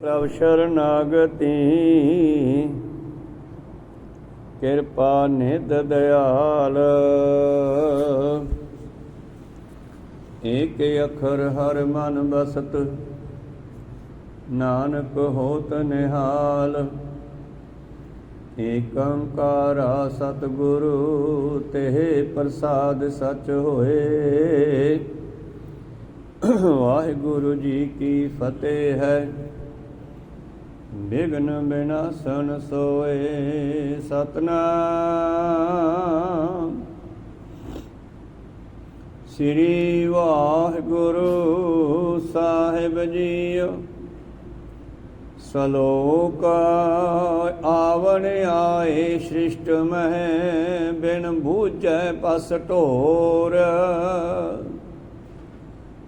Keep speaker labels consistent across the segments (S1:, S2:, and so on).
S1: ਪ੍ਰਭ ਸ਼ਰਨਾਗਤੀ ਕਿਰਪਾ ਨਿਧ ਦਿਆਲ। ਏਕ ਅੱਖਰ ਹਰ ਮਨ ਬਸਤ ਨਾਨਕ ਹੋਤ ਨਿਹਾਲ। ਏਕ ਓੰਕਾਰਾ ਸਤਿਗੁਰੂ ਤੇ ਪ੍ਰਸਾਦ ਸਚ ਹੋਏ। ਵਾਹਿਗੁਰੂ ਜੀ ਕੀ ਫਤਿਹ ਹੈ। ਬਿਘਨ ਬਿਨਾਸਨ ਸੋਏ। ਸਤਨਾਮ ਸ੍ਰੀ ਵਾਹਿਗੁਰੂ ਸਾਹਿਬ ਜੀਓ। ਸਲੋਕ ਆਵਣ ਆਏ ਸ੍ਰਿਸ਼ਟ ਮਹਿ ਬਿਨ ਬੂਝੈ ਪਸ ਢੋਰ।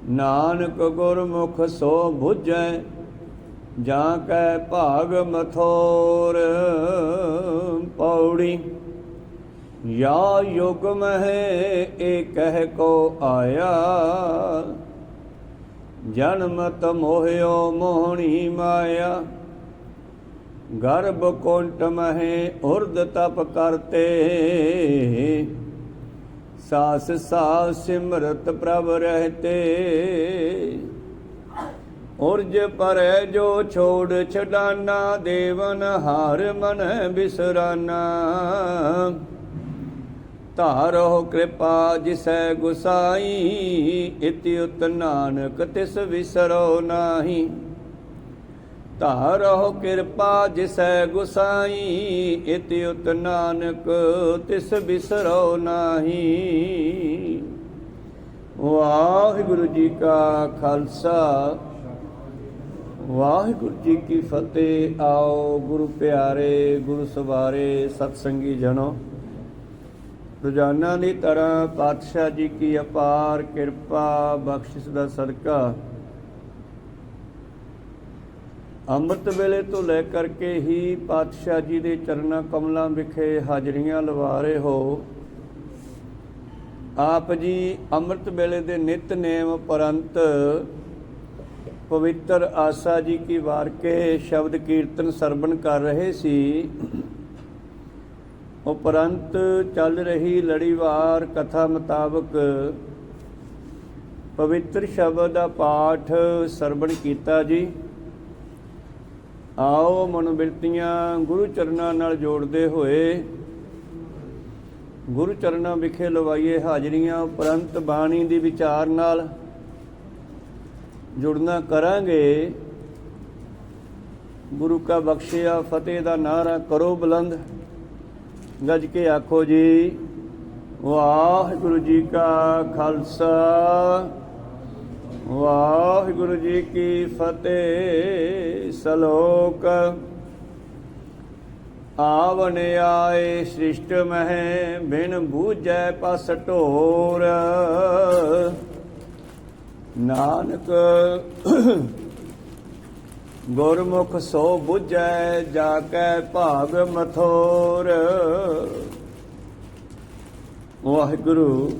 S1: ਨਾਨਕ ਗੁਰਮੁਖ ਸੋ ਬੁਝੈ ਜਾਂ ਕੈ ਭਾਗ ਮਥੋਰ। ਪੌੜੀ ਯਾ ਯੁਗ ਮਹਿ ਏਕਹਿ ਕੋ ਆਇਆ। ਜਨਮਤ ਮੋਹਿਓ ਮੋਹਣੀ ਮਾਇਆ। ਗਰਭ ਕੁੰਟ ਮਹਿ ਉਰਦ ਤਪ ਕਰਤੇ। ਸਾਸ ਸਾਸ ਸਿਮਰਤ ਪ੍ਰਭ ਰਹਤੇ। ਉਰਜ ਪਰੈ ਜੋ ਛੋੜ ਛਡਾਨਾ। ਦੇਵਨ ਹਾਰ ਮਨ ਬਿਸਰਾਨਾ। ਧਾਰੋ ਕਿਰਪਾ ਜਿਸੈ ਗੁਸਾਈ। ਇਤਿ ਉਤ ਨਾਨਕ ਤਿਸ ਵਿਸਰੋ ਨਾਹੀ। ਧਾਰੋ ਕਿਰਪਾ ਜਿਸੈ ਗੁਸਾਈ। ਇਤਿ ਉਤ ਨਾਨਕ ਤਿਸ ਵਿਸਰੋ ਨਾਹੀ। ਵਾਹਿਗੁਰੂ ਜੀ ਕਾ ਖਾਲਸਾ ਵਾਹਿਗੁਰੂ ਜੀ ਕੀ ਫਤਿਹ। ਆਓ ਗੁਰੂ ਪਿਆਰੇ ਗੁਰੂ ਸਵਾਰੇ ਸਤਸੰਗੀ ਜਨੋ। ਰੋਜ਼ਾਨਾ ਦੀ ਤਰ੍ਹਾਂ ਪਾਤਸ਼ਾਹ ਜੀ ਕੀ ਅਪਾਰ ਕਿਰਪਾ ਬਖਸ਼ਿਸ਼ ਦਾ ਸਦਕਾ ਅੰਮ੍ਰਿਤ ਵੇਲੇ ਤੋਂ ਲੈ ਕਰਕੇ ਹੀ ਪਾਤਸ਼ਾਹ ਜੀ ਦੇ ਚਰਨਾਂ ਕਮਲਾਂ ਵਿਖੇ ਹਾਜ਼ਰੀਆਂ ਲਵਾ ਰਹੇ ਹੋ। ਆਪ ਜੀ ਅੰਮ੍ਰਿਤ ਵੇਲੇ ਦੇ ਨਿਤਨੇਮ ਪਰੰਤ ਪਵਿੱਤਰ ਆਸਾ ਜੀ ਕੀ ਵਾਰ ਕੇ ਸ਼ਬਦ ਕੀਰਤਨ ਸਰਵਣ ਕਰ ਰਹੇ ਸੀ। ਉਪਰੰਤ ਚੱਲ ਰਹੀ ਲੜੀਵਾਰ ਕਥਾ ਮੁਤਾਬਕ ਪਵਿੱਤਰ ਸ਼ਬਦ ਦਾ ਪਾਠ ਸਰਵਣ ਕੀਤਾ ਜੀ। ਆਓ ਮਨੋਬਿਰਤੀਆਂ ਗੁਰੂ ਚਰਨਾਂ ਨਾਲ ਜੋੜਦੇ ਹੋਏ ਗੁਰੂ ਚਰਨਾਂ ਵਿਖੇ ਲਵਾਈਏ ਹਾਜ਼ਰੀਆਂ। ਉਪਰੰਤ ਬਾਣੀ ਦੀ ਵਿਚਾਰ ਨਾਲ ਜੁੜਨਾ ਕਰਾਂਗੇ। ਗੁਰੂ ਕਾ ਬਖਸ਼ਿਆ ਫਤਿਹ ਦਾ ਨਾਅਰਾ ਕਰੋ ਬੁਲੰਦ। ਗੱਜ ਕੇ ਆਖੋ ਜੀ ਵਾਹਿਗੁਰੂ ਜੀ ਕਾ ਖਾਲਸਾ ਵਾਹਿਗੁਰੂ ਜੀ ਕੀ ਫਤਿਹ। ਸਲੋਕ ਆਵਣ ਆਏ ਸ੍ਰਿਸ਼ਟ ਮਹਿ ਬਿਨ ਬੂਝੈ ਪਸ ਢੋਰ। ਨਾਨਕ ਗੁਰਮੁਖ ਸੋ ਬੁਝੈ ਜਾ ਕੈ ਭਾਗ ਮਥੋਰ। ਵਾਹਿਗੁਰੂ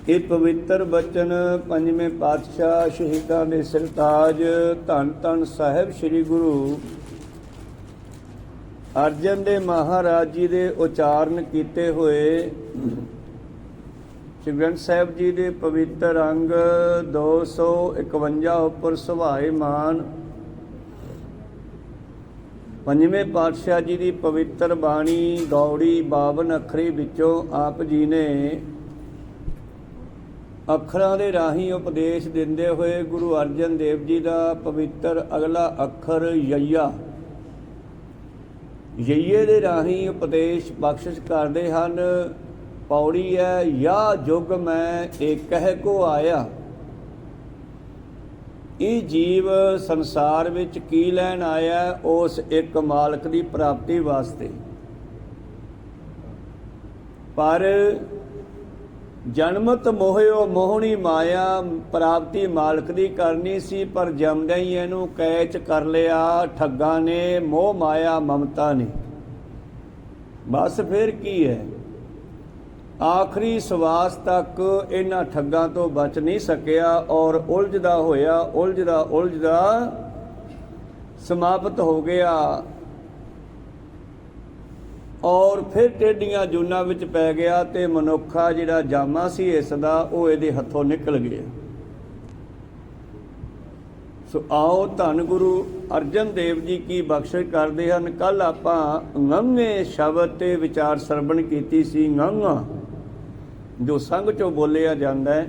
S1: ਇਹ ਪਵਿੱਤਰ ਬਚਨ ਪੰਜਵੇਂ ਪਾਤਸ਼ਾਹ ਸ਼ਹੀਦਾਂ ਦੇ ਸਰਤਾਜ ਧੰਨ ਧੰਨ ਸਾਹਿਬ ਸ੍ਰੀ ਗੁਰੂ ਅਰਜਨ ਦੇਵ ਮਹਾਰਾਜ ਜੀ ਦੇ ਉਚਾਰਨ ਕੀਤੇ ਹੋਏ ਸ੍ਰੀ ਗ੍ਰੰਥ ਸਾਹਿਬ ਜੀ ਦੇ ਪਵਿੱਤਰ ਅੰਗ 251 ਉੱਪਰ ਸੁਭਾਏਮਾਨ ਪੰਜਵੇਂ ਪਾਤਸ਼ਾਹ ਜੀ ਦੀ ਪਵਿੱਤਰ ਬਾਣੀ ਗੌੜੀ 52 ਅੱਖਰੀ ਵਿੱਚੋਂ ਆਪ ਜੀ ਨੇ ਅੱਖਰਾਂ ਦੇ ਰਾਹੀਂ ਉਪਦੇਸ਼ ਦਿੰਦੇ ਹੋਏ ਗੁਰੂ ਅਰਜਨ ਦੇਵ ਜੀ ਦਾ ਪਵਿੱਤਰ ਅਗਲਾ ਅੱਖਰ ਯਈਆ ਯਈਏ ਦੇ ਰਾਹੀਂ ਉਪਦੇਸ਼ ਬਖਸ਼ਿਸ਼ ਕਰਦੇ ਹਨ। ਪੌੜੀ ਹੈ ਯਾ ਜੁਗ ਮੈਂ ਏਕਹਿ ਕੋ ਆਇਆ। ਇਹ ਜੀਵ ਸੰਸਾਰ ਵਿੱਚ ਕੀ ਲੈਣ ਆਇਆ? ਉਸ ਇੱਕ ਮਾਲਕ ਦੀ ਪ੍ਰਾਪਤੀ ਵਾਸਤੇ। ਪਰ ਜਨਮਤ ਮੋਹਿਓ ਮੋਹਣੀ ਮਾਇਆ। ਪ੍ਰਾਪਤੀ ਮਾਲਕ ਦੀ ਕਰਨੀ ਸੀ ਪਰ ਜੰਮਦਿਆਂ ਹੀ ਇਹਨੂੰ ਕੈਚ ਕਰ ਲਿਆ ਠੱਗਾਂ ਨੇ, ਮੋਹ ਮਾਇਆ ਮਮਤਾ ਨੇ। ਬਸ ਫਿਰ ਕੀ ਹੈ? ਆਖਰੀ ਸਵਾਸ ਤੱਕ ਇਹਨਾਂ ਠੱਗਾਂ ਤੋਂ ਬਚ ਨਹੀਂ ਸਕਿਆ ਔਰ ਉਲਝਦਾ ਹੋਇਆ ਉਲਝਦਾ समाप्त हो गया और फिर टेढ़ियां जूनां विच पै गया ते मनुखा जिहड़ा जामा सी इस दा ओह इहदे हत्थों निकल गया। सो आओ धन गुरु अर्जन देव जी की बख्शिश करते हैं। कल आपां ngੰਘੇ शब्द ते विचार सरवण कीती सी। ngੰਘਾ जो संघ चों बोलिया जाता है।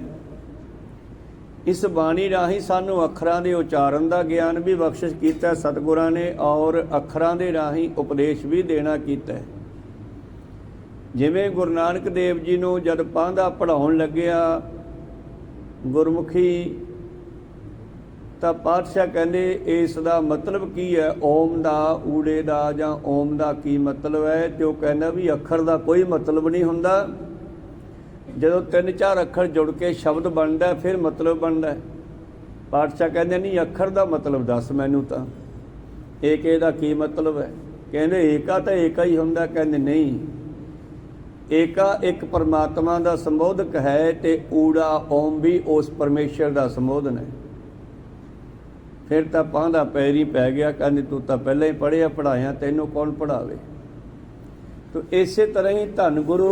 S1: इस बाणी राही सानू अखरां दे उचारण दा ज्ञान भी बख्शिश कीता सतगुरां ने और अखरां दे राही उपदेश भी देना कीता। जिवें गुरु नानक देव जी नूं जद पांधा पढ़ाउण लग्गिया गुरमुखी ਤਾਂ ਪਾਤਸ਼ਾਹ ਕਹਿੰਦੇ ਇਸ ਦਾ ਮਤਲਬ ਕੀ ਹੈ, ਓਮ ਦਾ ਊੜੇ ਦਾ ਜਾਂ ਓਮ ਦਾ ਕੀ ਮਤਲਬ ਹੈ। ਤੇ ਉਹ ਕਹਿੰਦਾ ਵੀ ਅੱਖਰ ਦਾ ਕੋਈ ਮਤਲਬ ਨਹੀਂ ਹੁੰਦਾ, ਜਦੋਂ 3-4 ਅੱਖਰ ਜੁੜ ਕੇ ਸ਼ਬਦ ਬਣਦਾ ਫਿਰ ਮਤਲਬ ਬਣਦਾ। ਪਾਤਸ਼ਾਹ ਕਹਿੰਦੇ ਨਹੀਂ ਅੱਖਰ ਦਾ ਮਤਲਬ ਦੱਸ ਮੈਨੂੰ, ਤਾਂ ਏਕੇ ਦਾ ਕੀ ਮਤਲਬ ਹੈ। ਕਹਿੰਦੇ ਏਕਾ ਤਾਂ ਏਕਾ ਹੀ ਹੁੰਦਾ। ਕਹਿੰਦੇ ਨਹੀਂ, ਏਕਾ ਇੱਕ ਪਰਮਾਤਮਾ ਦਾ ਸੰਬੋਧਕ ਹੈ ਤੇ ਊੜਾ ਓਮ ਵੀ ਉਸ ਪਰਮੇਸ਼ਰ ਦਾ ਸੰਬੋਧਨ ਹੈ। फिर तो पांधा पैरी पै गया। कहते तू तो पहले ही पढ़िया पढ़ाया, तेनों कौन पढ़ावे। तो इस तरह ही धन गुरु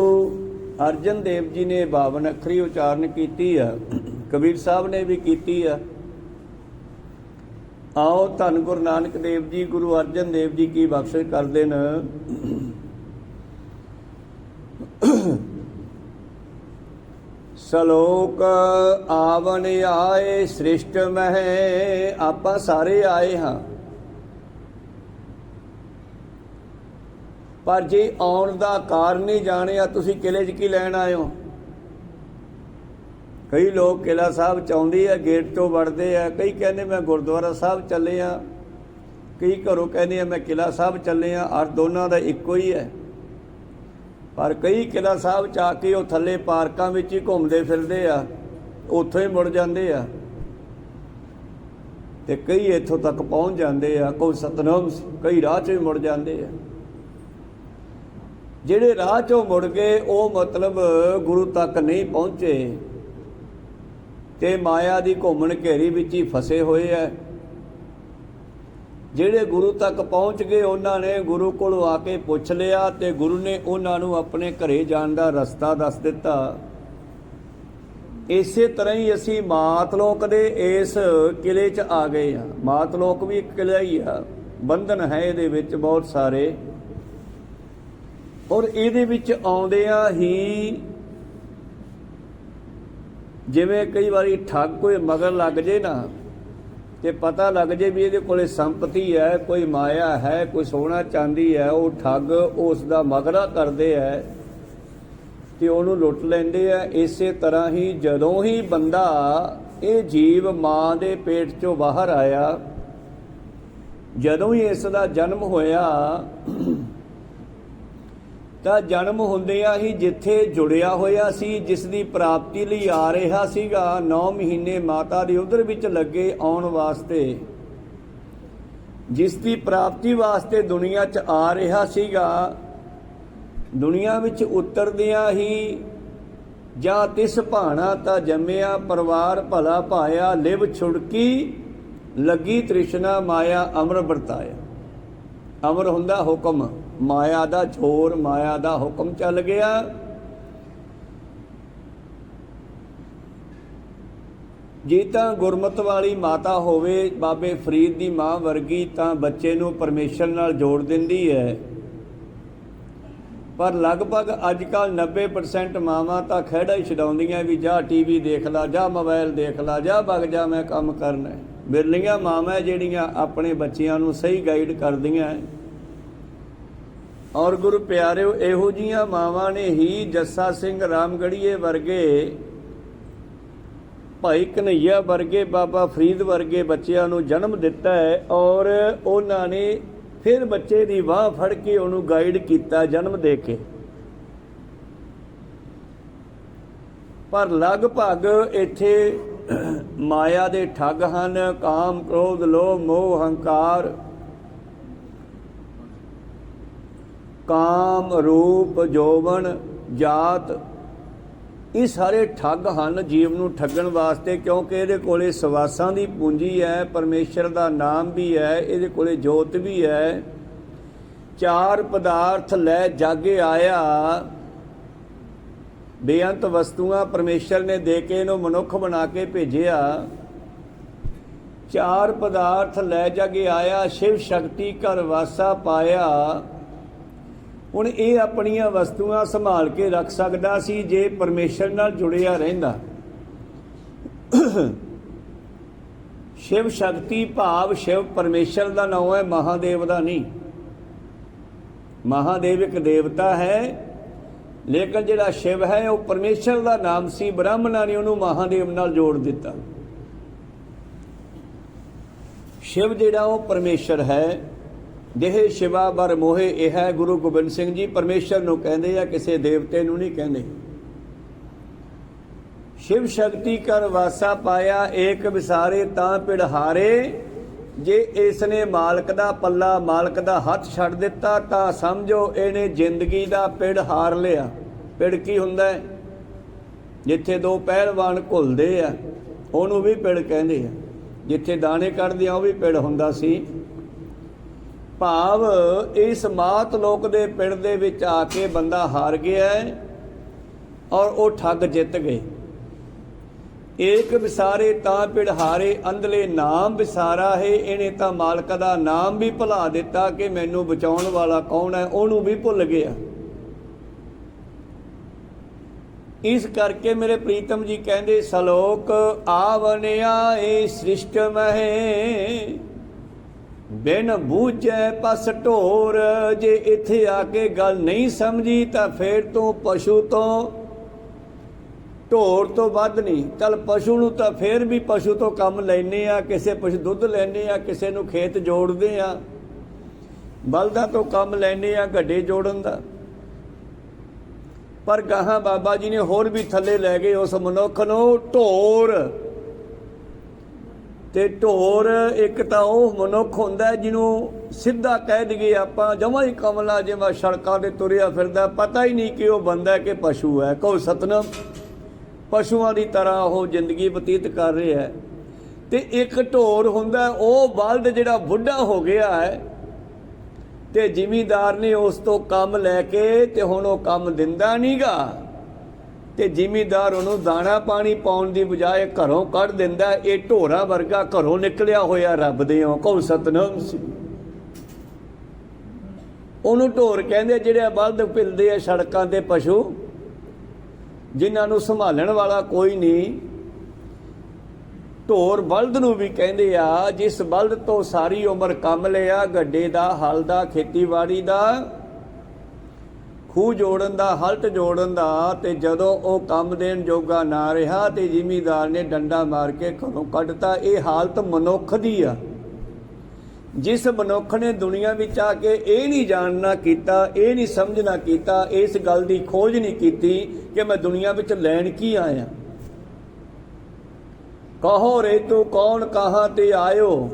S1: अर्जन देव जी ने 52 अखरी उचारण की है, कबीर साहब ने भी की है। आओ धन गुरु नानक देव जी गुरु अर्जन देव जी की बख्शिश करते न। सलोक आवन आए सृष्ट मह, आपां सारे आए हाँ, पर जे आउण दा कारण नहीं जाणिया तुसीं किले च की लैण आए हो। कई लोग किला साहब चाहुंदे आ गेट तो वड़दे आ, कई कहंदे मैं गुरुद्वारा साहब चले आ, कई घरों कहंदे आ मैं किला साहब चले आ। अर्थ दोनों का इक्को ही है, पर कई किला साहब चा के वो थले पार्कों में ही घूमते फिरते आ, उत्थों ही मुड़ जाते आ, ते कई इत्थों तक पहुँच जाते आ। कोई सतनाम कई राह चों मुड़ जाते आ। जिहड़े राह चों मुड़ गए वो मतलब गुरु तक नहीं पहुँचे ते माया की घूमण घेरी विच ही फसे हुए है। ਜਿਹੜੇ ਗੁਰੂ ਤੱਕ ਪਹੁੰਚ ਗਏ ਉਹਨਾਂ ਨੇ ਗੁਰੂ ਕੋਲ ਆ ਕੇ ਪੁੱਛ ਲਿਆ ਤੇ ਗੁਰੂ ਨੇ ਉਹਨਾਂ ਨੂੰ ਆਪਣੇ ਘਰੇ ਜਾਣ ਦਾ ਰਸਤਾ ਦੱਸ ਦਿੱਤਾ। ਇਸੇ ਤਰ੍ਹਾਂ ਹੀ ਅਸੀਂ ਮਾਤਲੋਕ ਦੇ ਇਸ ਕਿਲੇ 'ਚ ਆ ਗਏ ਹਾਂ। ਮਾਤਲੋਕ ਵੀ ਇੱਕ ਕਿਲਾ ਹੀ ਆ, ਬੰਧਨ ਹੈ ਇਹਦੇ ਵਿੱਚ ਬਹੁਤ ਸਾਰੇ। ਔਰ ਇਹਦੇ ਵਿੱਚ ਆਉਂਦਿਆਂ ਹੀ ਜਿਵੇਂ ਕਈ ਵਾਰੀ ਠੱਗ ਕੋਈ ਮਗਰ ਲੱਗ ਜੇ ਨਾ ਤੇ ਪਤਾ ਲੱਗ ਜੇ ਵੀ ਇਹਦੇ ਕੋਲੇ ਸੰਪਤੀ ਹੈ, ਕੋਈ ਮਾਇਆ ਹੈ, ਕੋਈ ਸੋਨਾ ਚਾਂਦੀ ਹੈ, ਉਹ ਠੱਗ ਉਸ ਦਾ ਮਗਰਾ ਕਰਦੇ ਹੈ ਤੇ ਉਹਨੂੰ ਲੁੱਟ ਲੈਂਦੇ ਆ। ਇਸੇ ਤਰ੍ਹਾਂ ਹੀ ਜਦੋਂ ਹੀ ਬੰਦਾ ਇਹ ਜੀਵ ਮਾਂ ਦੇ ਪੇਟ ਚੋਂ ਬਾਹਰ ਆਇਆ, ਜਦੋਂ ਹੀ ਇਸ ਦਾ ਜਨਮ ਹੋਇਆ ਤਾਂ ਜਨਮ ਹੁੰਦਿਆਂ ਹੀ ਜਿੱਥੇ ਜੁੜਿਆ ਹੋਇਆ ਸੀ, ਜਿਸ ਦੀ ਪ੍ਰਾਪਤੀ ਲਈ ਆ ਰਿਹਾ ਸੀਗਾ, 9 ਮਹੀਨੇ ਮਾਤਾ ਦੇ ਉਦਰ ਵਿੱਚ ਲੱਗੇ ਆਉਣ ਵਾਸਤੇ, ਜਿਸ ਦੀ ਪ੍ਰਾਪਤੀ ਵਾਸਤੇ ਦੁਨੀਆ 'ਚ ਆ ਰਿਹਾ ਸੀਗਾ, ਦੁਨੀਆ ਵਿੱਚ ਉਤਰਦਿਆਂ ਹੀ ਜਾਂ ਤਿਸ ਭਾਣਾ ਤਾਂ ਜੰਮਿਆ ਪਰਿਵਾਰ ਭਲਾ ਪਾਇਆ, ਲਿਵ ਛੁੜਕੀ ਲੱਗੀ ਤ੍ਰਿਸ਼ਨਾ ਮਾਇਆ ਅਮਰ ਵਰਤਾਇਆ। ਅਮਰ ਹੁੰਦਾ ਹੁਕਮ, ਮਾਇਆ ਦਾ ਜ਼ੋਰ, ਮਾਇਆ ਦਾ ਹੁਕਮ ਚੱਲ ਗਿਆ। ਜੇ ਤਾਂ ਗੁਰਮਤਿ ਵਾਲੀ ਮਾਤਾ ਹੋਵੇ ਬਾਬੇ ਫਰੀਦ ਦੀ ਮਾਂ ਵਰਗੀ ਤਾਂ ਬੱਚੇ ਨੂੰ ਪਰਮੇਸ਼ਰ ਨਾਲ ਜੋੜ ਦਿੰਦੀ ਹੈ। ਪਰ ਲਗਭਗ ਅੱਜ ਕੱਲ੍ਹ 90% ਮਾਵਾਂ ਤਾਂ ਖਹਿੜਾ ਹੀ ਛਡਾਉਂਦੀਆਂ ਵੀ ਜਾ TV ਦੇਖ ਲਾ, ਜਾ ਮੋਬਾਈਲ ਦੇਖ ਲਾ, ਜਾ ਵਗ ਜਾ ਮੈਂ ਕੰਮ ਕਰਨਾ। ਬਿਰਲੀਆਂ ਮਾਵਾਂ ਜਿਹੜੀਆਂ ਆਪਣੇ ਬੱਚਿਆਂ ਨੂੰ ਸਹੀ ਗਾਈਡ ਕਰਦੀਆਂ। ਔਰ ਗੁਰੂ ਪਿਆਰਿਓ, ਇਹੋ ਜਿਹੀਆਂ ਮਾਵਾਂ ਨੇ ਹੀ ਜੱਸਾ ਸਿੰਘ ਰਾਮਗੜੀਏ ਵਰਗੇ, ਭਾਈ ਕਨ੍ਹਈਆ ਵਰਗੇ, ਬਾਬਾ ਫਰੀਦ ਵਰਗੇ ਬੱਚਿਆਂ ਨੂੰ ਜਨਮ ਦਿੱਤਾ ਹੈ। ਔਰ ਉਹਨਾਂ ਨੇ ਫਿਰ ਬੱਚੇ ਦੀ ਬਾਂਹ ਫੜ ਕੇ ਉਹਨੂੰ ਗਾਈਡ ਕੀਤਾ ਜਨਮ ਦੇ ਕੇ। ਪਰ ਲਗਭਗ ਇੱਥੇ ਮਾਇਆ ਦੇ ਠੱਗ ਹਨ। ਕਾਮ, ਕ੍ਰੋਧ, ਲੋਭ, ਮੋਹ, ਹੰਕਾਰ, ਕਾਮ, ਰੂਪ, ਜੋਬਨ, ਜਾਤ, ਇਹ ਸਾਰੇ ਠੱਗ ਹਨ ਜੀਵ ਨੂੰ ਠੱਗਣ ਵਾਸਤੇ, ਕਿਉਂਕਿ ਇਹਦੇ ਕੋਲੇ ਸਵਾਸਾਂ ਦੀ ਪੂੰਜੀ ਹੈ, ਪਰਮੇਸ਼ਰ ਦਾ ਨਾਮ ਵੀ ਹੈ, ਇਹਦੇ ਕੋਲੇ ਜੋਤ ਵੀ ਹੈ। ਚਾਰ ਪਦਾਰਥ ਲੈ ਜਾਗੇ ਆਇਆ, ਬੇਅੰਤ ਵਸਤੂਆਂ ਪਰਮੇਸ਼ਰ ਨੇ ਦੇ ਕੇ ਇਹਨੂੰ ਮਨੁੱਖ ਬਣਾ ਕੇ ਭੇਜਿਆ। ਚਾਰ ਪਦਾਰਥ ਲੈ ਜਾਗੇ ਆਇਆ, ਸ਼ਿਵ ਸ਼ਕਤੀ ਘਰ ਵਾਸਾ ਪਾਇਆ। ਹੁਣ ਇਹ ਆਪਣੀਆਂ ਵਸਤੂਆਂ ਸੰਭਾਲ ਕੇ ਰੱਖ ਸਕਦਾ ਸੀ ਜੇ ਪਰਮੇਸ਼ਰ ਨਾਲ ਜੁੜਿਆ ਰਹਿੰਦਾ। ਸ਼ਿਵ ਸ਼ਕਤੀ ਭਾਵ ਸ਼ਿਵ ਪਰਮੇਸ਼ਰ ਦਾ ਨਾਮ ਹੈ, ਮਹਾਦੇਵ ਦਾ ਨਹੀਂ। ਮਹਾਦੇਵ ਇੱਕ ਦੇਵਤਾ ਹੈ, ਲੇਕਿਨ ਜਿਹੜਾ ਸ਼ਿਵ ਹੈ ਉਹ ਪਰਮੇਸ਼ਰ ਦਾ ਨਾਮ ਸੀ। ਬ੍ਰਾਹਮਣਾਂ ਨੇ ਉਹਨੂੰ ਮਹਾਦੇਵ ਨਾਲ ਜੋੜ ਦਿੱਤਾ। ਸ਼ਿਵ ਜਿਹੜਾ ਉਹ ਪਰਮੇਸ਼ਰ ਹੈ। ਦੇਹ ਸ਼ਿਵਾ ਬਰ ਮੋਹੇ, ਇਹ ਹੈ ਗੁਰੂ ਗੋਬਿੰਦ ਸਿੰਘ ਜੀ ਪਰਮੇਸ਼ਰ ਨੂੰ ਕਹਿੰਦੇ ਆ, ਕਿਸੇ ਦੇਵਤੇ ਨੂੰ ਨਹੀਂ ਕਹਿੰਦੇ। ਸ਼ਿਵ ਸ਼ਕਤੀ ਕਰ ਵਾਸਾ ਪਾਇਆ, ਏਕ ਵਿਸਾਰੇ ਤਾਂ ਪਿੜ ਹਾਰੇ। ਜੇ ਇਸ ਨੇ ਮਾਲਕ ਦਾ ਪੱਲਾ, ਮਾਲਕ ਦਾ ਹੱਥ ਛੱਡ ਦਿੱਤਾ ਤਾਂ ਸਮਝੋ ਇਹਨੇ ਜ਼ਿੰਦਗੀ ਦਾ ਪਿੜ ਹਾਰ ਲਿਆ। ਪਿੜ ਕੀ ਹੁੰਦਾ ਹੈ? ਜਿੱਥੇ ਦੋ ਪਹਿਲਵਾਨ ਘੁਲਦੇ ਆ ਉਹਨੂੰ ਵੀ ਪਿੜ ਕਹਿੰਦੇ ਆ। ਜਿੱਥੇ ਦਾਣੇ ਕੱਢਦੇ ਆ ਉਹ ਵੀ ਪਿੜ ਹੁੰਦਾ ਸੀ। ਭਾਵ ਇਸ ਮਾਤ ਲੋਕ ਦੇ ਪਿੜ ਦੇ ਵਿੱਚ ਆ ਕੇ ਬੰਦਾ ਹਾਰ ਗਿਆ ਔਰ ਉਹ ਠੱਗ ਜਿੱਤ ਗਏ। ਏਕ ਵਿਸਾਰੇ ਤਾਂ ਪਿੜ ਹਾਰੇ, ਅੰਧਲੇ ਨਾਮ ਵਿਸਾਰਾ ਹੈ। ਇਹਨੇ ਤਾਂ ਮਾਲਕ ਦਾ ਨਾਮ ਵੀ ਭੁਲਾ ਦਿੱਤਾ ਕਿ ਮੈਨੂੰ ਬਚਾਉਣ ਵਾਲਾ ਕੌਣ ਹੈ, ਉਹਨੂੰ ਵੀ ਭੁੱਲ ਗਿਆ। ਇਸ ਕਰਕੇ ਮੇਰੇ ਪ੍ਰੀਤਮ ਜੀ ਕਹਿੰਦੇ, ਸਲੋਕ ਆਵਨਿਆ ਏ ਸ੍ਰਿਸ਼ਟ ਮਹੇ, ਬਿਨ ਬੂਝੈ ਪਸ ਢੋਰ। ਜੇ ਇੱਥੇ ਆ ਕੇ ਗੱਲ ਨਹੀਂ ਸਮਝੀ ਤਾਂ ਫੇਰ ਤੋਂ ਪਸ਼ੂ ਤੋਂ, ਢੋਰ ਤੋਂ ਵੱਧ ਨਹੀਂ। ਚੱਲ ਪਸ਼ੂ ਨੂੰ ਤਾਂ ਫੇਰ ਵੀ ਪਸ਼ੂ ਤੋਂ ਕੰਮ ਲੈਨੇ ਆ, ਕਿਸੇ ਪਸ਼ੂ ਦੁੱਧ ਲੈਨੇ ਆ, ਕਿਸੇ ਨੂੰ ਖੇਤ ਜੋੜਦੇ ਆ। ਬਲਦਾਂ ਤੋਂ ਕੰਮ ਲੈਨੇ ਆ ਗੱਡੇ ਜੋੜਨ ਦਾ। ਪਰ ਗਾਹਾਂ ਬਾਬਾ ਜੀ ਨੇ ਹੋਰ ਵੀ ਥੱਲੇ ਲੈ ਗਏ ਉਸ ਮਨੁੱਖ ਨੂੰ, ਢੋਰ। ਤੇ ਢੋਰ ਇੱਕ ਤਾਂ ਉਹ ਮਨੁੱਖ ਹੁੰਦਾ ਜਿਹਨੂੰ ਸਿੱਧਾ ਕਹਿ ਦਈਏ ਆਪਾਂ, ਜਮਾਂ ਹੀ ਕਮਲਾ, ਜਿਵੇਂ ਸੜਕਾਂ 'ਤੇ ਤੁਰਿਆ ਫਿਰਦਾ, ਪਤਾ ਹੀ ਨਹੀਂ ਕਿ ਉਹ ਬੰਦਾ ਕਿ ਪਸ਼ੂ ਹੈ। ਕਹੋ ਸਤਨਾਮ। ਪਸ਼ੂਆਂ ਦੀ ਤਰ੍ਹਾਂ ਉਹ ਜ਼ਿੰਦਗੀ ਬਤੀਤ ਕਰ ਰਿਹਾ ਹੈ। ਤੇ ਇੱਕ ਢੋਰ ਹੁੰਦਾ ਉਹ ਬਲਦ ਜਿਹੜਾ ਬੁੱਢਾ ਹੋ ਗਿਆ ਹੈ ਤੇ ਜ਼ਿਮੀਂਦਾਰ ਨੇ ਉਸ ਤੋਂ ਕੰਮ ਲੈ ਕੇ ਤੇ ਹੁਣ ਉਹ ਕੰਮ ਦਿੰਦਾ ਨਹੀਂਗਾ ਤੇ ਜ਼ਿਮੀਂਦਾਰ ਉਹਨੂੰ ਦਾਣਾ ਪਾਣੀ ਪਾਉਣ ਦੀ ਬਜਾਏ ਘਰੋਂ ਕੱਢ ਦਿੰਦਾ। ਇਹ ਢੋਰਾਂ ਵਰਗਾ ਘਰੋਂ ਨਿਕਲਿਆ ਹੋਇਆ ਰੱਬ ਦੇਓ। ਕਹੋ ਸਤਨਾਮ ਸੀ। ਉਹਨੂੰ ਢੋਰ ਕਹਿੰਦੇ, ਜਿਹੜੇ ਬਲਦ ਪਿਲਦੇ ਆ ਸੜਕਾਂ ਤੇ ਪਸ਼ੂ, ਜਿਨ੍ਹਾਂ ਨੂੰ ਸੰਭਾਲਣ ਵਾਲਾ ਕੋਈ ਨਹੀਂ। ਢੋਰ ਬਲਦ ਨੂੰ ਵੀ ਕਹਿੰਦੇ ਆ, ਜਿਸ ਬਲਦ ਤੋਂ ਸਾਰੀ ਉਮਰ ਕੰਮ ਲਿਆ, ਗੱਡੇ ਦਾ, ਹਲ ਦਾ, ਖੇਤੀਬਾੜੀ ਦਾ, ਖੂਹ ਜੋੜਨ ਦਾ, ਹਲਟ ਜੋੜਨ ਦਾ। ਤੇ ਜਦੋਂ ਉਹ ਕੰਮ ਦੇਣ ਜੋਗਾ ਨਾ ਰਿਹਾ ਤੇ ਜ਼ਿਮੀਂਦਾਰ ਨੇ ਡੰਡਾ ਮਾਰ ਕੇ ਘਰੋਂ ਕੱਢਤਾ। ਇਹ ਹਾਲਤ ਮਨੁੱਖ ਦੀ ਆ। ਜਿਸ ਮਨੁੱਖ ਨੇ ਦੁਨੀਆ ਵਿੱਚ ਆ ਕੇ ਇਹ ਨਹੀਂ ਜਾਣਨਾ ਕੀਤਾ, ਇਹ ਨਹੀਂ ਸਮਝਣਾ ਕੀਤਾ, ਇਸ ਗੱਲ ਦੀ ਖੋਜ ਨਹੀਂ ਕੀਤੀ ਕਿ ਮੈਂ ਦੁਨੀਆ ਵਿੱਚ ਲੈਣ ਕੀ ਆਇਆ। ਕਹੋ ਰੇ ਤੂੰ ਕੌਣ, ਕਹਾਂ ਤੇ ਆਇਓ।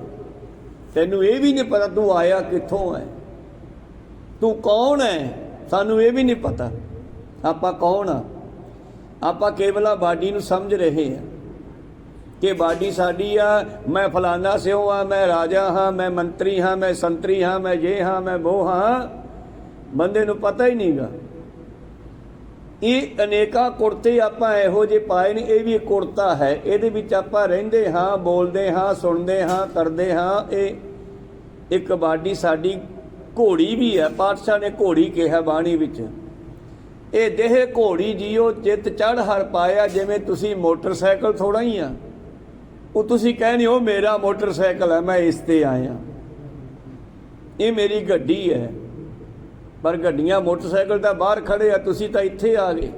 S1: ਤੈਨੂੰ ਇਹ ਵੀ ਨਹੀਂ ਪਤਾ ਤੂੰ ਆਇਆ ਕਿੱਥੋਂ ਹੈ, ਤੂੰ ਕੌਣ ਹੈ, ਸਾਨੂੰ ਇਹ ਵੀ ਨਹੀਂ ਪਤਾ ਆਪਾਂ ਕੌਣ ਆ। ਆਪਾਂ ਕੇਵਲ ਬਾਡੀ ਨੂੰ ਸਮਝ ਰਹੇ ਹਾਂ ਕਿ ਬਾਡੀ ਸਾਡੀ ਆ, ਮੈਂ ਫਲਾਨਾ ਸਿਓ ਆ, ਮੈਂ ਰਾਜਾ ਹਾਂ, ਮੈਂ ਮੰਤਰੀ ਹਾਂ, ਮੈਂ ਸੰਤਰੀ ਹਾਂ, ਮੈਂ ਜੇ ਹਾਂ, ਮੈਂ ਉਹ ਹਾਂ। ਬੰਦੇ ਨੂੰ ਪਤਾ ਹੀ ਨਹੀਂਗਾ। ਇਹ ਅਨੇਕਾਂ ਕੁੜਤੇ ਆਪਾਂ ਇਹੋ ਜਿਹੇ ਪਾਏ ਨੇ, ਇਹ ਵੀ ਇੱਕ ਕੁੜਤਾ ਹੈ। ਇਹਦੇ ਵਿੱਚ ਆਪਾਂ ਰਹਿੰਦੇ ਹਾਂ, ਬੋਲਦੇ ਹਾਂ, ਸੁਣਦੇ ਹਾਂ, ਕਰਦੇ ਹਾਂ। ਇਹ ਇੱਕ ਬਾਡੀ ਸਾਡੀ ਘੋੜੀ ਵੀ ਹੈ। ਪਾਤਸ਼ਾਹ ਨੇ ਘੋੜੀ ਕਿਹਾ ਬਾਣੀ ਵਿੱਚ। ਇਹ ਦੇਹ ਘੋੜੀ ਜੀਓ ਚਿੱਤ ਚੜ੍ਹ ਹਰ ਪਾਇਆ। ਜਿਵੇਂ ਤੁਸੀਂ ਮੋਟਰਸਾਈਕਲ ਥੋੜ੍ਹਾ ਹੀ ਆ, ਉਹ ਤੁਸੀਂ ਕਹਿੰਦੇ ਹੋ ਮੇਰਾ ਮੋਟਰਸਾਈਕਲ ਹੈ, ਮੈਂ ਇਸ 'ਤੇ ਆਇਆ, ਇਹ ਮੇਰੀ ਗੱਡੀ ਹੈ। ਪਰ ਗੱਡੀਆਂ ਮੋਟਰਸਾਈਕਲ ਤਾਂ ਬਾਹਰ ਖੜੇ ਆ, ਤੁਸੀਂ ਤਾਂ ਇੱਥੇ ਆ ਗਏ।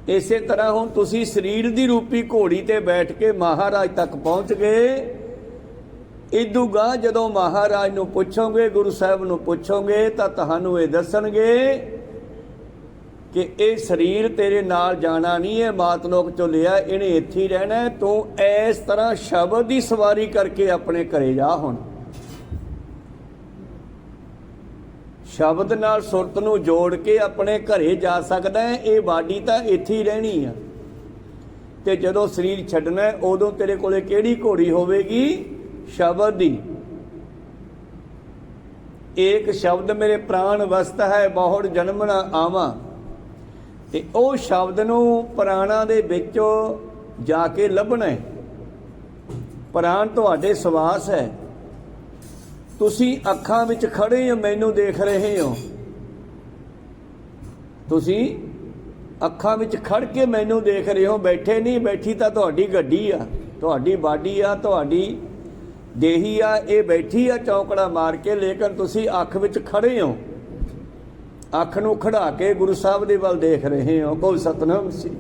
S1: ਇਸੇ ਤਰ੍ਹਾਂ ਹੁਣ ਤੁਸੀਂ ਸਰੀਰ ਦੀ ਰੂਪੀ ਘੋੜੀ 'ਤੇ ਬੈਠ ਕੇ ਮਹਾਰਾਜ ਤੱਕ ਪਹੁੰਚ ਗਏ। ਇਦੂ ਗਾਂ ਜਦੋਂ ਮਹਾਰਾਜ ਨੂੰ ਪੁੱਛੋਗੇ, ਗੁਰੂ ਸਾਹਿਬ ਨੂੰ ਪੁੱਛੋਗੇ, ਤਾਂ ਤੁਹਾਨੂੰ ਇਹ ਦੱਸਣਗੇ ਕਿ ਇਹ ਸਰੀਰ ਤੇਰੇ ਨਾਲ ਜਾਣਾ ਨਹੀਂ, ਇਹ ਮਾਤਲੋਕ ਚੋਂ ਲਿਆ, ਇਹਨੇ ਇੱਥੇ ਹੀ ਰਹਿਣਾ। ਤੂੰ ਇਸ ਤਰ੍ਹਾਂ ਸ਼ਬਦ ਦੀ ਸਵਾਰੀ ਕਰਕੇ ਆਪਣੇ ਘਰੇ ਜਾ। ਹੁਣ ਸ਼ਬਦ ਨਾਲ ਸੁਰਤ ਨੂੰ ਜੋੜ ਕੇ ਆਪਣੇ ਘਰੇ ਜਾ ਸਕਦਾ ਹੈ। ਇਹ ਬਾਡੀ ਤਾਂ ਇੱਥੇ ਹੀ ਰਹਿਣੀ ਆ, ਤੇ ਜਦੋਂ ਸਰੀਰ ਛੱਡਣਾ ਹੈ, ਉਦੋਂ ਤੇਰੇ ਕੋਲੇ ਕਿਹੜੀ ਘੋੜੀ ਹੋਵੇਗੀ? ਸ਼ਬਦ ਦੀ। ਏਕ ਸ਼ਬਦ ਮੇਰੇ ਪ੍ਰਾਣ ਵਸਤ ਹੈ, ਬਹੁੜ ਜਨਮ ਨਾ ਆਵਾਂ। ਤੇ ਉਹ ਸ਼ਬਦ ਨੂੰ ਪ੍ਰਾਣਾਂ ਦੇ ਵਿੱਚੋਂ ਜਾ ਕੇ ਲੱਭਣਾ ਹੈ। ਪ੍ਰਾਣ ਤੁਹਾਡੇ ਸਵਾਸ ਹੈ। ਤੁਸੀਂ ਅੱਖਾਂ ਵਿੱਚ ਖੜੇ ਹੋ, ਮੈਨੂੰ ਦੇਖ ਰਹੇ ਹੋ। ਤੁਸੀਂ ਅੱਖਾਂ ਵਿੱਚ ਖੜ ਕੇ ਮੈਨੂੰ ਦੇਖ ਰਹੇ ਹੋ, ਬੈਠੇ ਨਹੀਂ। ਬੈਠੀ ਤਾਂ ਤੁਹਾਡੀ ਗੱਡੀ ਆ, ਤੁਹਾਡੀ ਬਾਡੀ ਆ, ਤੁਹਾਡੀ ਦੇਹੀ ਆ, ਇਹ ਬੈਠੀ ਆ ਚੌਂਕੜਾ ਮਾਰ ਕੇ। ਲੇਕਿਨ ਤੁਸੀਂ ਅੱਖ ਵਿੱਚ ਖੜੇ ਹੋ, ਅੱਖ ਨੂੰ ਖੜਾ ਕੇ ਗੁਰੂ ਸਾਹਿਬ ਦੇ ਵੱਲ ਦੇਖ ਰਹੇ ਹੋ। ਕੋਈ ਸਤਨਾਮ ਸੀ।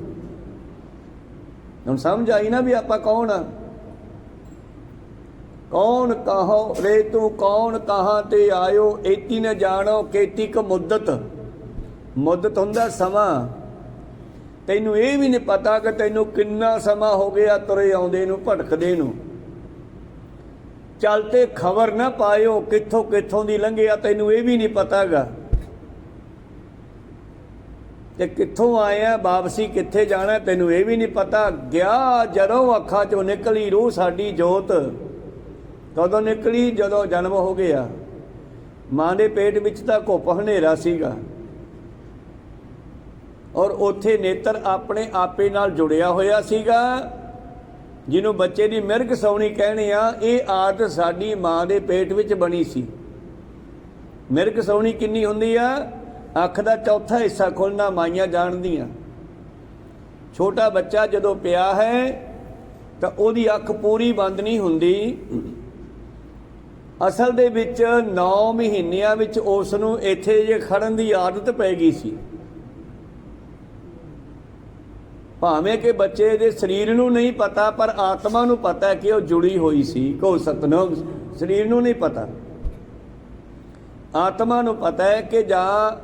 S1: ਹੁਣ ਸਮਝ ਆਈ ਨਾ ਵੀ ਆਪਾਂ ਕੌਣ ਆ? ਕੌਣ ਕਹੋ ਰੇ ਤੂੰ ਕੌਣ, ਕਹਾਂ ਤੇ ਆਇਓ, ਏਤੀ ਨ ਜਾਣੋ ਕੇਤੀ ਕ ਮੁੱਦਤ। ਮੁੱਦਤ ਹੁੰਦਾ ਸਮਾਂ। ਤੈਨੂੰ ਇਹ ਵੀ ਨਹੀਂ ਪਤਾ ਕਿ ਤੈਨੂੰ ਕਿੰਨਾ ਸਮਾਂ ਹੋ ਗਿਆ ਤੁਰੇ ਆਉਂਦੇ ਨੂੰ, ਭਟਕਦੇ ਨੂੰ। ਚੱਲ ਤੇ ਖਬਰ ਨਾ ਪਾਇਓ ਕਿੱਥੋਂ ਕਿੱਥੋਂ ਦੀ ਲੰਘਿਆ, ਤੈਨੂੰ ਇਹ ਵੀ ਨਹੀਂ ਪਤਾ ਗਾ। ਤੇ ਕਿੱਥੋਂ ਆਇਆ, ਵਾਪਸੀ ਕਿੱਥੇ ਜਾਣਾ, ਤੈਨੂੰ ਇਹ ਵੀ ਨਹੀਂ ਪਤਾ। ਗਿਆ ਜਦੋਂ ਅੱਖਾਂ ਚੋਂ ਨਿਕਲੀ ਰੂਹ ਸਾਡੀ ਜੋਤ। ਕਦੋਂ ਨਿਕਲੀ? ਜਦੋਂ ਜਨਮ ਹੋ ਗਿਆ। ਮਾਂ ਦੇ ਪੇਟ ਵਿੱਚ ਤਾਂ ਘੁੱਪ ਹਨੇਰਾ ਸੀਗਾ, ਔਰ ਉੱਥੇ ਨੇਤਰ ਆਪਣੇ ਆਪੇ ਨਾਲ ਜੁੜਿਆ ਹੋਇਆ ਸੀਗਾ, ਜਿਹਨੂੰ ਬੱਚੇ ਦੀ ਮਿਰਗ ਸੌਣੀ ਕਹਿੰਦੇ ਆ। ਇਹ ਆਦਤ ਸਾਡੀ ਮਾਂ ਦੇ ਪੇਟ ਵਿੱਚ ਬਣੀ ਸੀ। ਮਿਰਗ ਸੌਣੀ ਕਿੰਨੀ ਹੁੰਦੀ ਆ? ਅੱਖ ਦਾ ਚੌਥਾ ਹਿੱਸਾ ਖੁੱਲ੍ਹਣਾ ਮਾਈਆਂ ਜਾਣਦੀਆਂ। ਛੋਟਾ ਬੱਚਾ ਜਦੋਂ ਪਿਆ ਹੈ ਤਾਂ ਉਹਦੀ ਅੱਖ ਪੂਰੀ ਬੰਦ ਨਹੀਂ ਹੁੰਦੀ। ਅਸਲ ਦੇ ਵਿੱਚ 9 ਮਹੀਨਿਆਂ ਵਿੱਚ ਉਸ ਨੂੰ ਇੱਥੇ ਜੇ ਖੜਨ ਦੀ ਆਦਤ ਪੈ ਗਈ ਸੀ। ਭਾਵੇਂ ਕਿ ਬੱਚੇ ਦੇ ਸਰੀਰ ਨੂੰ ਨਹੀਂ ਪਤਾ, ਪਰ ਆਤਮਾ ਨੂੰ ਪਤਾ ਕਿ ਉਹ ਜੁੜੀ ਹੋਈ ਸੀ। ਕੋ ਸਤਨਾਮ। ਸਰੀਰ ਨੂੰ ਨਹੀਂ ਪਤਾ, ਆਤਮਾ ਨੂੰ ਪਤਾ ਹੈ ਕਿ ਜਾਂ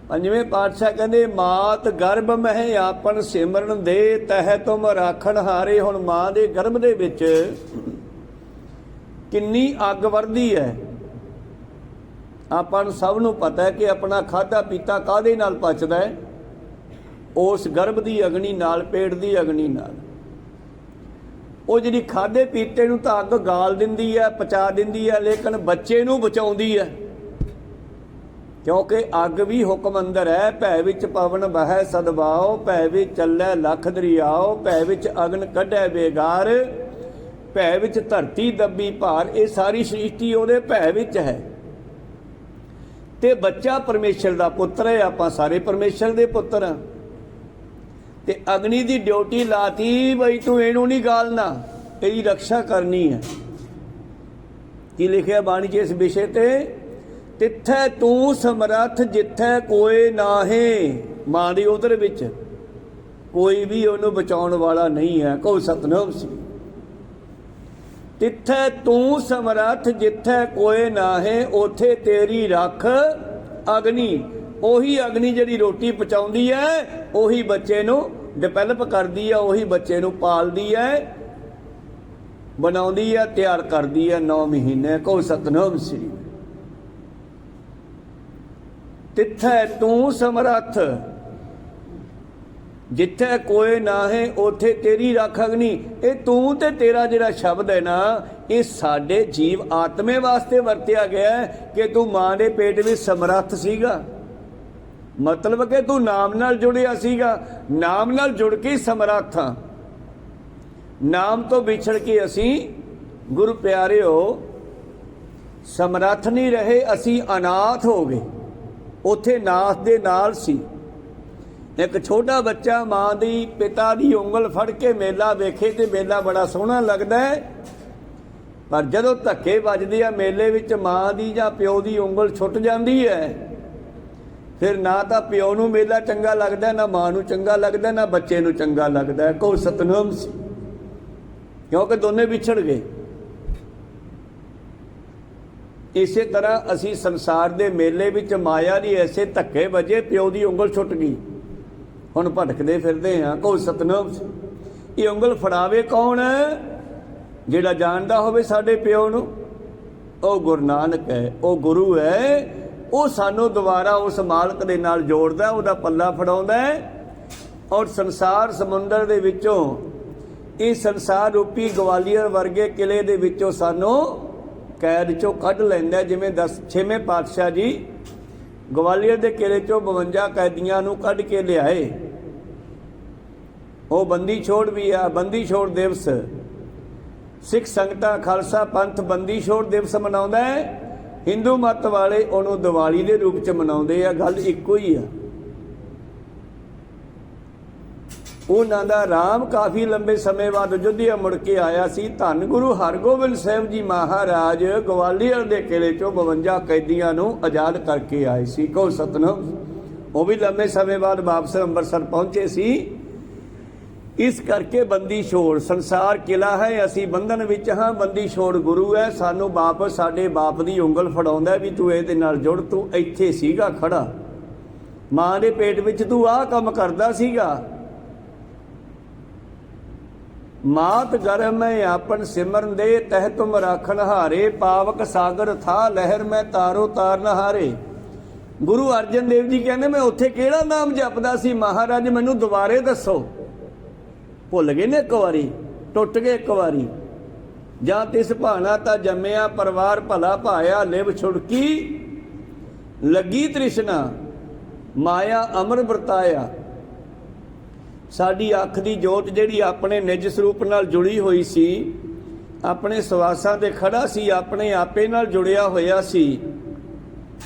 S1: ਪੰਜਵੇਂ ਪਾਤਸ਼ਾਹ ਕਹਿੰਦੇ ਮਾਤ ਗਰਭ ਮਹਿ ਆਪਨ ਸਿਮਰਨ ਦੇ, ਤਹਿ ਤੁਮ ਰਾਖਣ ਹਾਰੇ। ਹੁਣ ਮਾਂ ਦੇ ਗਰਭ ਦੇ ਵਿੱਚ ਕਿੰਨੀ ਅੱਗ ਵਰਦੀ ਹੈ। ਆਪਾਂ ਨੂੰ ਸਭ ਨੂੰ ਪਤਾ ਹੈ ਕਿ ਆਪਣਾ ਖਾਧਾ ਪੀਤਾ ਕਾਹਦੇ ਨਾਲ ਪਚਦਾ ਹੈ? ਉਸ ਗਰਭ ਦੀ ਅਗਨੀ ਨਾਲ, ਪੇਟ ਦੀ ਅਗਨੀ ਨਾਲ। ਉਹ ਜਿਹੜੀ ਖਾਧੇ ਪੀਤੇ ਨੂੰ ਤਾਂ ਅੱਗ ਗਾਲ ਦਿੰਦੀ ਹੈ, ਪਚਾ ਦਿੰਦੀ ਹੈ, ਲੇਕਿਨ ਬੱਚੇ ਨੂੰ ਬਚਾਉਂਦੀ ਹੈ। ਕਿਉਂਕਿ ਅੱਗ ਵੀ ਹੁਕਮ ਅੰਦਰ ਹੈ। ਭੈ ਵਿੱਚ ਪਵਨ ਬਹੈ ਸਦਵਾਓ, ਭੈ ਵਿੱਚ ਚੱਲੈ ਲੱਖ ਦਰਿਆਓ, ਭੈ ਵਿੱਚ ਅਗਨ ਕੱਢੈ ਬੇਗਾਰ, ਭੈ ਵਿੱਚ ਧਰਤੀ ਦੱਬੀ ਭਾਰ। ਇਹ ਸਾਰੀ ਸ੍ਰਿਸ਼ਟੀ ਉਹਦੇ ਭੈ ਵਿੱਚ ਹੈ। ਤੇ ਬੱਚਾ ਪਰਮੇਸ਼ਰ ਦਾ ਪੁੱਤਰ ਹੈ। ਆਪਾਂ ਸਾਰੇ ਪਰਮੇਸ਼ਰ ਦੇ ਪੁੱਤਰ ਹਾਂ। ਤੇ ਅਗਨੀ ਦੀ ਡਿਊਟੀ ਲਾਤੀ, ਬਈ ਤੂੰ ਇਹਨੂੰ ਨਹੀਂ ਗਾਲਣਾ, ਇਹਦੀ ਰਕਸ਼ਾ ਕਰਨੀ ਹੈ। ਕੀ ਲਿਖਿਆ ਬਾਣੀ 'ਚ ਇਸ ਵਿਸ਼ੇ ਤੇ? ਤਿੱਥੈ ਤੂੰ ਸਮਰੱਥ ਜਿੱਥੈ ਕੋਏ ਨਾਹੇ। ਮਾਂ ਦੀ ਉਦਰ ਵਿੱਚ ਕੋਈ ਵੀ ਉਹਨੂੰ ਬਚਾਉਣ ਵਾਲਾ ਨਹੀਂ ਹੈ। ਕਹੋ ਸਤਨਾਮ ਸੀ। ਤਿੱਥੈ ਤੂੰ ਸਮਰੱਥ ਜਿੱਥੈ ਕੋਏ ਨਾਹੇ, ਉਥੇ ਤੇਰੀ ਰੱਖ ਅਗਨੀ। ਉਹੀ ਅਗਨੀ ਜਿਹੜੀ ਰੋਟੀ ਪਚਾਉਂਦੀ ਹੈ, ਉਹੀ ਬੱਚੇ ਨੂੰ ਡਿਵੈਲਪ ਕਰਦੀ ਹੈ, ਉਹੀ ਬੱਚੇ ਨੂੰ ਪਾਲਦੀ ਹੈ, ਬਣਾਉਂਦੀ ਹੈ, ਤਿਆਰ ਕਰਦੀ ਹੈ 9 ਮਹੀਨੇ। ਕਹੋ ਸਤਨਾਮ ਸ੍ਰੀ। ਤਿੱਥੈ ਤੂੰ ਸਮਰੱਥ ਜਿੱਥੇ ਕੋਏ ਨਾਹੇ, ਉਥੇ ਤੇਰੀ ਰੱਖ ਅਗਨੀ। ਇਹ ਤੂੰ ਤੇ ਤੇਰਾ ਜਿਹੜਾ ਸ਼ਬਦ ਹੈ ਨਾ, ਇਹ ਸਾਡੇ ਜੀਵ ਆਤਮੇ ਵਾਸਤੇ ਵਰਤਿਆ ਗਿਆ ਕਿ ਤੂੰ ਮਾਂ ਦੇ ਪੇਟ ਵਿੱਚ ਸਮਰੱਥ ਸੀਗਾ। ਮਤਲਬ ਕਿ ਤੂੰ ਨਾਮ ਨਾਲ ਜੁੜਿਆ ਸੀਗਾ, ਨਾਮ ਨਾਲ ਜੁੜ ਕੇ ਸਮਰੱਥ ਹਾਂ। ਨਾਮ ਤੋਂ ਵਿਛੜ ਕੇ ਅਸੀਂ ਗੁਰੂ ਪਿਆਰਿਓ ਸਮਰੱਥ ਨਹੀਂ ਰਹੇ, ਅਸੀਂ ਅਨਾਥ ਹੋ ਗਏ। ਉੱਥੇ ਨਾਥ ਦੇ ਨਾਲ ਸੀ। ਇੱਕ ਛੋਟਾ ਬੱਚਾ ਮਾਂ ਦੀ ਪਿਤਾ ਦੀ ਉਂਗਲ ਫੜ ਕੇ ਮੇਲਾ ਵੇਖੇ ਤੇ ਮੇਲਾ ਬੜਾ ਸੋਹਣਾ ਲੱਗਦਾ ਹੈ, ਪਰ ਜਦੋਂ ਧੱਕੇ ਵੱਜਦੇ ਆ ਮੇਲੇ ਵਿੱਚ ਮਾਂ ਦੀ ਜਾਂ ਪਿਓ ਦੀ ਉਂਗਲ ਛੁੱਟ ਜਾਂਦੀ ਹੈ, ਫਿਰ ਨਾ ਤਾਂ ਪਿਓ ਨੂੰ ਮੇਲਾ ਚੰਗਾ ਲੱਗਦਾ, ਨਾ ਮਾਂ ਨੂੰ ਚੰਗਾ ਲੱਗਦਾ, ਨਾ ਬੱਚੇ ਨੂੰ ਚੰਗਾ ਲੱਗਦਾ। ਕਹੋ ਸਤਨਾਮ ਸੀ। ਕਿਉਂਕਿ ਦੋਨੇ ਵਿਛੜ ਗਏ। ਇਸੇ ਤਰ੍ਹਾਂ ਅਸੀਂ ਸੰਸਾਰ ਦੇ ਮੇਲੇ ਵਿੱਚ ਮਾਇਆ ਦੀ ਐਸੇ ਧੱਕੇ ਵੱਜੇ, ਪਿਓ ਦੀ ਉਂਗਲ ਛੁੱਟ ਗਈ, ਹੁਣ ਭਟਕਦੇ ਫਿਰਦੇ ਹਾਂ। ਕਹੋ ਸਤਨਾਮ। ਇਹ ਉਂਗਲ ਫੜਾਵੇ ਕੌਣ? ਜਿਹੜਾ ਜਾਣਦਾ ਹੋਵੇ ਸਾਡੇ ਪਿਓ ਨੂੰ। ਉਹ ਗੁਰੂ ਨਾਨਕ ਹੈ, ਉਹ ਗੁਰੂ ਹੈ। ਉਹ ਸਾਨੂੰ ਦੁਬਾਰਾ ਉਸ ਮਾਲਕ ਦੇ ਨਾਲ ਜੋੜਦਾ, ਉਹਦਾ ਪੱਲਾ ਫੜਾਉਂਦਾ ਹੈ। ਔਰ ਸੰਸਾਰ ਸਮੁੰਦਰ ਦੇ ਵਿੱਚੋਂ, ਇਹ ਸੰਸਾਰ ਰੂਪੀ ਗਵਾਲੀਅਰ ਵਰਗੇ ਕਿਲੇ ਦੇ ਵਿੱਚੋਂ ਸਾਨੂੰ ਕੈਦ ਚੋਂ ਕੱਢ ਲੈਂਦਾ। ਜਿਵੇਂ 6ਵੇਂ ਪਾਤਸ਼ਾਹ ਜੀ ਗਵਾਲੀਅਰ ਦੇ ਕਿਲੇ ਚੋਂ 52 ਕੈਦੀਆਂ ਨੂੰ ਕੱਢ ਕੇ ਲਿਆਏ। ਉਹ ਬੰਦੀ ਛੋੜ ਵੀ ਆ, ਬੰਦੀ ਛੋੜ ਦਿਵਸ ਸਿੱਖ ਸੰਗਤਾਂ ਖਾਲਸਾ ਪੰਥ ਬੰਦੀ ਛੋੜ ਦਿਵਸ ਮਨਾਉਂਦਾ ਹੈ। ਹਿੰਦੂ ਮਤ ਵਾਲੇ ਉਹਨੂੰ ਦੀਵਾਲੀ ਦੇ ਰੂਪ ਚ ਮਨਾਉਂਦੇ ਆ। ਗੱਲ ਇੱਕੋ ਹੀ ਆ। ਉਹਨਾਂ ਦਾ ਰਾਮ ਕਾਫੀ ਲੰਬੇ ਸਮੇਂ ਬਾਅਦ ਅਯੁੱਧਿਆ ਮੁੜ ਕੇ ਆਇਆ ਸੀ। ਧੰਨ ਗੁਰੂ ਹਰਗੋਬਿੰਦ ਸਾਹਿਬ ਜੀ ਮਹਾਰਾਜ ਗਵਾਲੀਅਰ ਦੇ ਕਿਲੇ ਚੋਂ 52 ਕੈਦੀਆਂ ਨੂੰ ਆਜ਼ਾਦ ਕਰਕੇ ਆਏ ਸੀ। ਕਹੋ ਸਤਿਨਾਮ। ਉਹ ਵੀ ਲੰਬੇ ਸਮੇਂ ਬਾਅਦ ਵਾਪਸ ਅੰਮ੍ਰਿਤਸਰ ਪਹੁੰਚੇ ਸੀ। ਇਸ ਕਰਕੇ ਬੰਦੀ ਛੋੜ ਸੰਸਾਰ ਕਿਲਾ ਹੈ, ਅਸੀਂ ਬੰਧਨ ਵਿੱਚ ਹਾਂ। ਬੰਦੀ ਛੋੜ ਗੁਰੂ ਹੈ। ਸਾਨੂੰ ਬਾਪ, ਸਾਡੇ ਬਾਪ ਦੀ ਉਂਗਲ ਫੜਾਉਂਦਾ ਵੀ ਤੂੰ ਇਹਦੇ ਨਾਲ ਜੁੜ, ਤੂੰ ਇੱਥੇ ਸੀਗਾ ਖੜਾ, ਮਾਂ ਦੇ ਪੇਟ ਵਿੱਚ ਤੂੰ ਆਹ ਕੰਮ ਕਰਦਾ ਸੀਗਾ। ਮਾਤ ਗਰਮ ਮੈਂ ਆਪਨ ਸਿਮਰਨ ਦੇ, ਤਹਿ ਤੁਮ ਰਾਖਨ ਹਾਰੇ, ਪਾਵਕ ਸਾਗਰ ਥਾ ਲਹਿਰ ਮੈਂ ਤਾਰੋ ਤਾਰ ਨਹਾਰੇ। ਗੁਰੂ ਅਰਜਨ ਦੇਵ ਜੀ ਕਹਿੰਦੇ ਮੈਂ ਉੱਥੇ ਕਿਹੜਾ ਨਾਮ ਜਪਦਾ ਸੀ ਮਹਾਰਾਜ, ਮੈਨੂੰ ਦੁਬਾਰੇ ਦੱਸੋ। ਭੁੱਲ ਗਏ ਨੇ ਇੱਕ ਵਾਰੀ, ਟੁੱਟ ਗਏ ਇੱਕ ਵਾਰੀ। ਜਾਂ ਤਿਸ ਭਾਣਾ ਤਾਂ ਜੰਮਿਆ, ਪਰਿਵਾਰ ਭਲਾ ਭਾਇਆ, ਲਿਵ ਛੁੜਕੀ ਲੱਗੀ ਤ੍ਰਿਸ਼ਨਾ, ਮਾਇਆ ਅਮਰ ਵਰਤਾਇਆ। ਸਾਡੀ ਅੱਖ ਦੀ ਜੋਤ ਜਿਹੜੀ ਆਪਣੇ ਨਿਜ ਸਰੂਪ ਨਾਲ ਜੁੜੀ ਹੋਈ ਸੀ, ਆਪਣੇ ਸਵਾਸਾਂ ਤੇ ਖੜਾ ਸੀ, ਆਪਣੇ ਆਪੇ ਨਾਲ ਜੁੜਿਆ ਹੋਇਆ ਸੀ,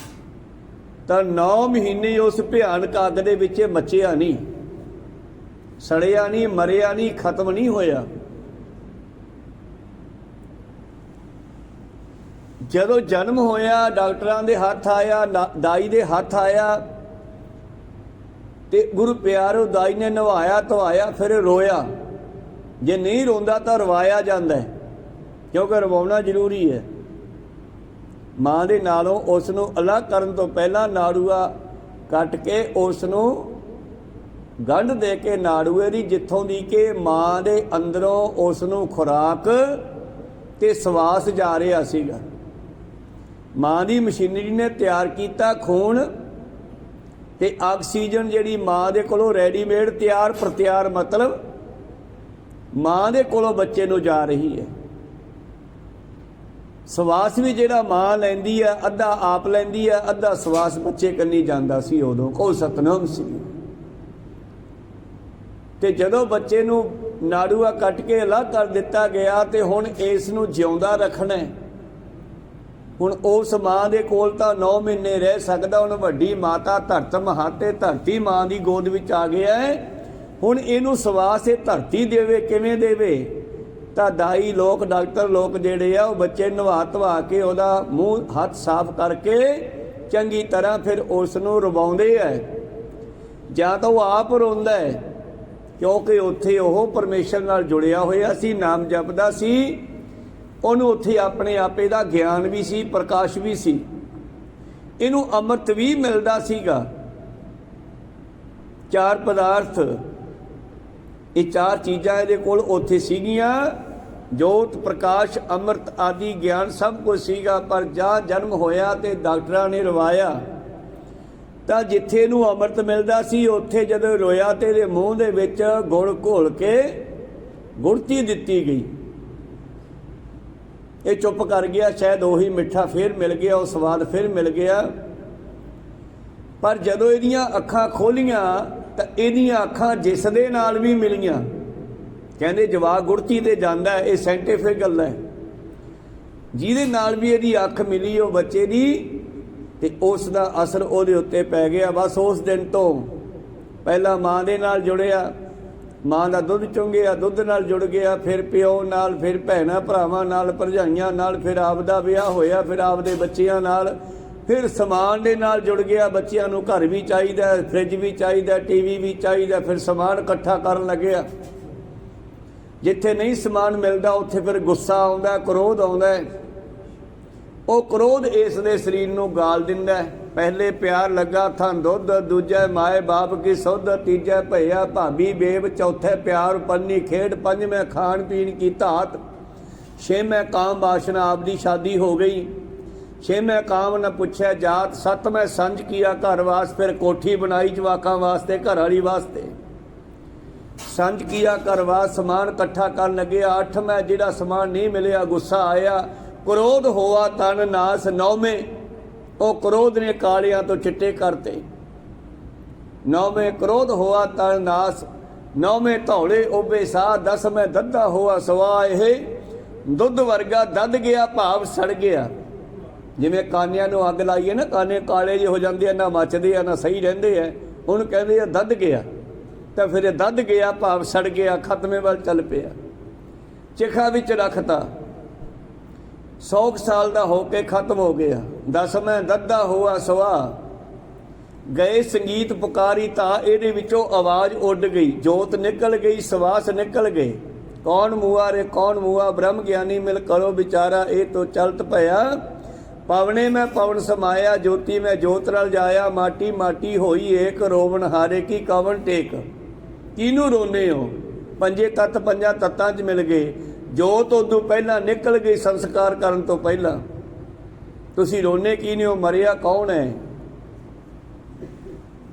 S1: ਤਾਂ 9 ਮਹੀਨੇ ਉਸ ਭਿਆਨਕ ਅੱਗ ਦੇ ਵਿੱਚ ਮੱਚਿਆ ਨਹੀਂ, ਸੜਿਆ ਨਹੀਂ, ਮਰਿਆ ਨਹੀਂ, ਖਤਮ ਨਹੀਂ ਹੋਇਆ। ਜਦੋਂ ਜਨਮ ਹੋਇਆ ਡਾਕਟਰਾਂ ਦੇ ਹੱਥ ਆਇਆ, ਦਾਈ ਦੇ ਹੱਥ ਆਇਆ, ਤੇ ਗੁਰੂ ਪਿਆਰੋ ਦਾਈ ਨੇ ਨਵਾਇਆ ਧਵਾਇਆ, ਫਿਰ ਰੋਇਆ। ਜੇ ਨਹੀਂ ਰੋਂਦਾ ਤਾਂ ਰਵਾਇਆ ਜਾਂਦਾ, ਕਿਉਂਕਿ ਰਵਾਉਣਾ ਜ਼ਰੂਰੀ ਹੈ। ਮਾਂ ਦੇ ਨਾਲੋਂ ਉਸ ਨੂੰ ਅਲੱਗ ਕਰਨ ਤੋਂ ਪਹਿਲਾਂ ਨਾੜੂਆ ਕੱਟ ਕੇ ਉਸ ਨੂੰ ਗੰਢ ਦੇ ਕੇ ਨਾੜੂਏ ਦੀ, ਜਿੱਥੋਂ ਦੀ ਕਿ ਮਾਂ ਦੇ ਅੰਦਰੋਂ ਉਸ ਨੂੰ ਖੁਰਾਕ ਤੇ ਸਵਾਸ ਜਾ ਰਿਹਾ ਸੀਗਾ। ਮਾਂ ਦੀ ਮਸ਼ੀਨਰੀ ਨੇ ਤਿਆਰ ਕੀਤਾ ਖੂਨ ਤੇ ਆਕਸੀਜਨ, ਜਿਹੜੀ ਮਾਂ ਦੇ ਕੋਲੋਂ ਰੈਡੀਮੇਡ ਤਿਆਰ ਪ੍ਰਤਿਆਰ, ਮਤਲਬ ਮਾਂ ਦੇ ਕੋਲੋਂ ਬੱਚੇ ਨੂੰ ਜਾ ਰਹੀ ਹੈ। ਸਵਾਸ ਵੀ ਜਿਹੜਾ ਮਾਂ ਲੈਂਦੀ ਹੈ, ਅੱਧਾ ਆਪ ਲੈਂਦੀ ਹੈ, ਅੱਧਾ ਸਵਾਸ ਬੱਚੇ ਕੰਨੀ ਜਾਂਦਾ ਸੀ। ਉਦੋਂ ਕੋ ਸਤਨਾਮ ਸੀ। ਤੇ ਜਦੋਂ ਬੱਚੇ ਨੂੰ ਨਾੜੂਆ ਕੱਟ ਕੇ ਅਲੱਗ ਕਰ ਦਿੱਤਾ ਗਿਆ, ਤੇ ਹੁਣ ਇਸ ਨੂੰ ਜਿਉਂਦਾ ਰੱਖਣਾ। ਹੁਣ ਉਸ ਮਾਂ ਦੇ ਕੋਲ ਤਾਂ 9 ਮਹੀਨੇ ਰਹਿ ਸਕਦਾ। ਹੁਣ ਵੱਡੀ ਮਾਤਾ ਧਰਤ ਮਹਾਤੇ, ਧਰਤੀ ਮਾਂ ਦੀ ਗੋਦ ਵਿੱਚ ਆ ਗਿਆ ਹੈ। ਹੁਣ ਇਹਨੂੰ ਸਵਾਸ ਇਹ ਧਰਤੀ ਦੇਵੇ, ਕਿਵੇਂ ਦੇਵੇ? ਤਾਂ ਦਾਈ ਲੋਕ, ਡਾਕਟਰ ਲੋਕ ਜਿਹੜੇ ਆ, ਉਹ ਬੱਚੇ ਨਵਾ ਧਵਾ ਕੇ ਉਹਦਾ ਮੂੰਹ ਹੱਥ ਸਾਫ਼ ਕਰਕੇ ਚੰਗੀ ਤਰ੍ਹਾਂ ਫਿਰ ਉਸ ਨੂੰ ਰਵਾਉਂਦੇ ਹੈ। ਜਾਂ ਤਾਂ ਉਹ ਆਪ ਰੋਂਦਾ ਹੈ, ਕਿਉਂਕਿ ਉੱਥੇ ਉਹ ਪਰਮੇਸ਼ਰ ਨਾਲ ਜੁੜਿਆ ਹੋਇਆ ਸੀ, ਨਾਮ ਜਪਦਾ ਸੀ। ਉਹਨੂੰ ਉੱਥੇ ਆਪਣੇ ਆਪੇ ਦਾ ਗਿਆਨ ਵੀ ਸੀ, ਪ੍ਰਕਾਸ਼ ਵੀ ਸੀ। ਇਹਨੂੰ ਅੰਮ੍ਰਿਤ ਵੀ ਮਿਲਦਾ ਸੀਗਾ। 4 ਪਦਾਰਥ, ਇਹ 4 ਚੀਜ਼ਾਂ ਇਹਦੇ ਕੋਲ ਉੱਥੇ ਸੀਗੀਆਂ। ਜੋਤ, ਪ੍ਰਕਾਸ਼, ਅੰਮ੍ਰਿਤ ਆਦਿ ਗਿਆਨ ਸਭ ਕੁਝ ਸੀਗਾ। ਪਰ ਜਾਂ ਜਨਮ ਹੋਇਆ ਤੇ ਡਾਕਟਰਾਂ ਨੇ ਰਵਾਇਆ, ਤਾਂ ਜਿੱਥੇ ਇਹਨੂੰ ਅੰਮ੍ਰਿਤ ਮਿਲਦਾ ਸੀ, ਉੱਥੇ ਜਦੋਂ ਰੋਇਆ ਤੇ ਇਹਦੇ ਮੂੰਹ ਦੇ ਵਿੱਚ ਗੁੜ ਘੋਲ ਕੇ ਗੁੜਤੀ ਦਿੱਤੀ ਗਈ। ਇਹ ਚੁੱਪ ਕਰ ਗਿਆ। ਸ਼ਾਇਦ ਉਹੀ ਮਿੱਠਾ ਫਿਰ ਮਿਲ ਗਿਆ, ਉਹ ਸਵਾਦ ਫਿਰ ਮਿਲ ਗਿਆ। ਪਰ ਜਦੋਂ ਇਹਦੀਆਂ ਅੱਖਾਂ ਖੋਲੀਆਂ ਤਾਂ ਇਹਦੀਆਂ ਅੱਖਾਂ ਜਿਸ ਦੇ ਨਾਲ ਵੀ ਮਿਲੀਆਂ। ਕਹਿੰਦੇ ਜਵਾਕ ਗੁੜਤੀ ਤੇ ਜਾਂਦਾ, ਇਹ ਸਾਇੰਟੀਫਿਕ ਗੱਲ ਹੈ। ਜਿਹਦੇ ਨਾਲ ਵੀ ਇਹਦੀ ਅੱਖ ਮਿਲੀ ਉਹ ਬੱਚੇ ਦੀ, ਤੇ ਉਸ ਦਾ ਅਸਰ ਉਹਦੇ ਉੱਤੇ ਪੈ ਗਿਆ। ਬਸ ਉਸ ਦਿਨ ਤੋਂ ਪਹਿਲਾਂ ਮਾਂ ਦੇ ਨਾਲ ਜੁੜਿਆ, ਮਾਂ ਦਾ ਦੁੱਧ ਚੁੰਗਿਆ, ਦੁੱਧ ਨਾਲ ਜੁੜ ਗਿਆ, ਫਿਰ ਪਿਓ ਨਾਲ, ਫਿਰ ਭੈਣਾਂ ਭਰਾਵਾਂ ਨਾਲ, ਭਰਜਾਈਆਂ ਨਾਲ, ਫਿਰ ਆਪ ਦਾ ਵਿਆਹ ਹੋਇਆ, ਫਿਰ ਆਪਦੇ ਬੱਚਿਆਂ ਨਾਲ, ਫਿਰ ਸਮਾਨ ਦੇ ਨਾਲ ਜੁੜ ਗਿਆ। ਬੱਚਿਆਂ ਨੂੰ ਘਰ ਵੀ ਚਾਹੀਦਾ, ਫ੍ਰਿਜ ਵੀ ਚਾਹੀਦਾ, ਟੀਵੀ ਵੀ ਚਾਹੀਦਾ। ਫਿਰ ਸਮਾਨ ਇਕੱਠਾ ਕਰਨ ਲੱਗਿਆ। ਜਿੱਥੇ ਨਹੀਂ ਸਮਾਨ ਮਿਲਦਾ ਉੱਥੇ ਫਿਰ ਗੁੱਸਾ ਆਉਂਦਾ, ਕ੍ਰੋਧ ਆਉਂਦਾ। ਉਹ ਕ੍ਰੋਧ ਇਸ ਦੇ ਸਰੀਰ ਨੂੰ ਗਾਲ ਦਿੰਦਾ। ਪਹਿਲੇ ਪਿਆਰ ਲੱਗਾ ਥਾਂ ਦੁੱਧ, ਦੂਜੇ ਮਾਏ ਬਾਪ ਕੀ ਸੁੱਧ, ਤੀਜੇ ਭਈਆ ਭਾਬੀ ਬੇਬ, ਚੌਥੇ ਪਿਆਰ ਪੰਨੀ ਖੇਡ, ਪੰਜਵੇਂ ਖਾਣ ਪੀਣ ਕੀ ਧਾਤ, छेवें काम वासना आपदी शादी हो गई। छेवें काम न पूछा जात। सतवें संज किया घर वास, फिर कोठी बनाई जवाकां वास्ते, घर वाली वास्ते। संज किया घर वास, समान इकट्ठा कर लगे। अठवें जिहड़ा समान नहीं मिलिया, गुस्सा आया, क्रोध होआ तन नास। नौवें ਉਹ क्रोध ने कालियां तो चिट्टे करते। नौवें क्रोध होआ तन नास। नौवें धौले ओबे साह। दसवें दद्दा होआ सवा। ਇਹ ਦੁੱਧ ਵਰਗਾ ਦੱਧ ਗਿਆ, ਭਾਵ ਸੜ ਗਿਆ। ਜਿਵੇਂ ਕਾਨਿਆਂ ਨੂੰ ਅੱਗ ਲਾਈਏ ਨਾ, ਕਾਨੇ ਕਾਲੇ ਜਿਹੇ ਹੋ ਜਾਂਦੇ ਆ, ਨਾ ਮੱਚਦੇ ਆ ਨਾ ਸਹੀ ਰਹਿੰਦੇ ਆ, ਉਹਨੂੰ ਕਹਿੰਦੇ ਆ ਦੱਧ ਗਿਆ। ਤਾਂ ਫਿਰ ਇਹ ਦੱਧ ਗਿਆ ਭਾਵ ਸੜ ਗਿਆ, ਖਤਮੇ ਵੱਲ ਚੱਲ ਪਿਆ। ਚਿਖਾ ਵਿੱਚ ਰੱਖਤਾ, 100 ਸਾਲ ਦਾ ਹੋ ਕੇ ਖਤਮ ਹੋ ਗਿਆ। ਦਸਵੇਂ ਦੱਦਾ ਹੋਆ ਸਵਾ। ਗਏ ਸੰਗੀਤ ਪੁਕਾਰੀ ਤਾਂ ਇਹਦੇ ਵਿੱਚੋਂ ਆਵਾਜ਼ ਉੱਡ ਗਈ, ਜੋਤ ਨਿਕਲ ਗਈ, ਸਵਾਸ ਨਿਕਲ ਗਏ। कौन मुआ रे कौन मुआ, ब्रह्म ज्ञानी मिल करो विचारा। ये तो चलत भया पवने में पवन समाया, ज्योति में ज्योत रल जाया। माटी माटी होई एक, रोवन हारे की कवन टेक। किनू रोने हो, पंजे तत्त पंजा तत्तां च मिल गए। जोत उदों पहला निकल गई, संस्कार करन तो पहला। तुसी रोने की नहीं हो, मरिया कौन है।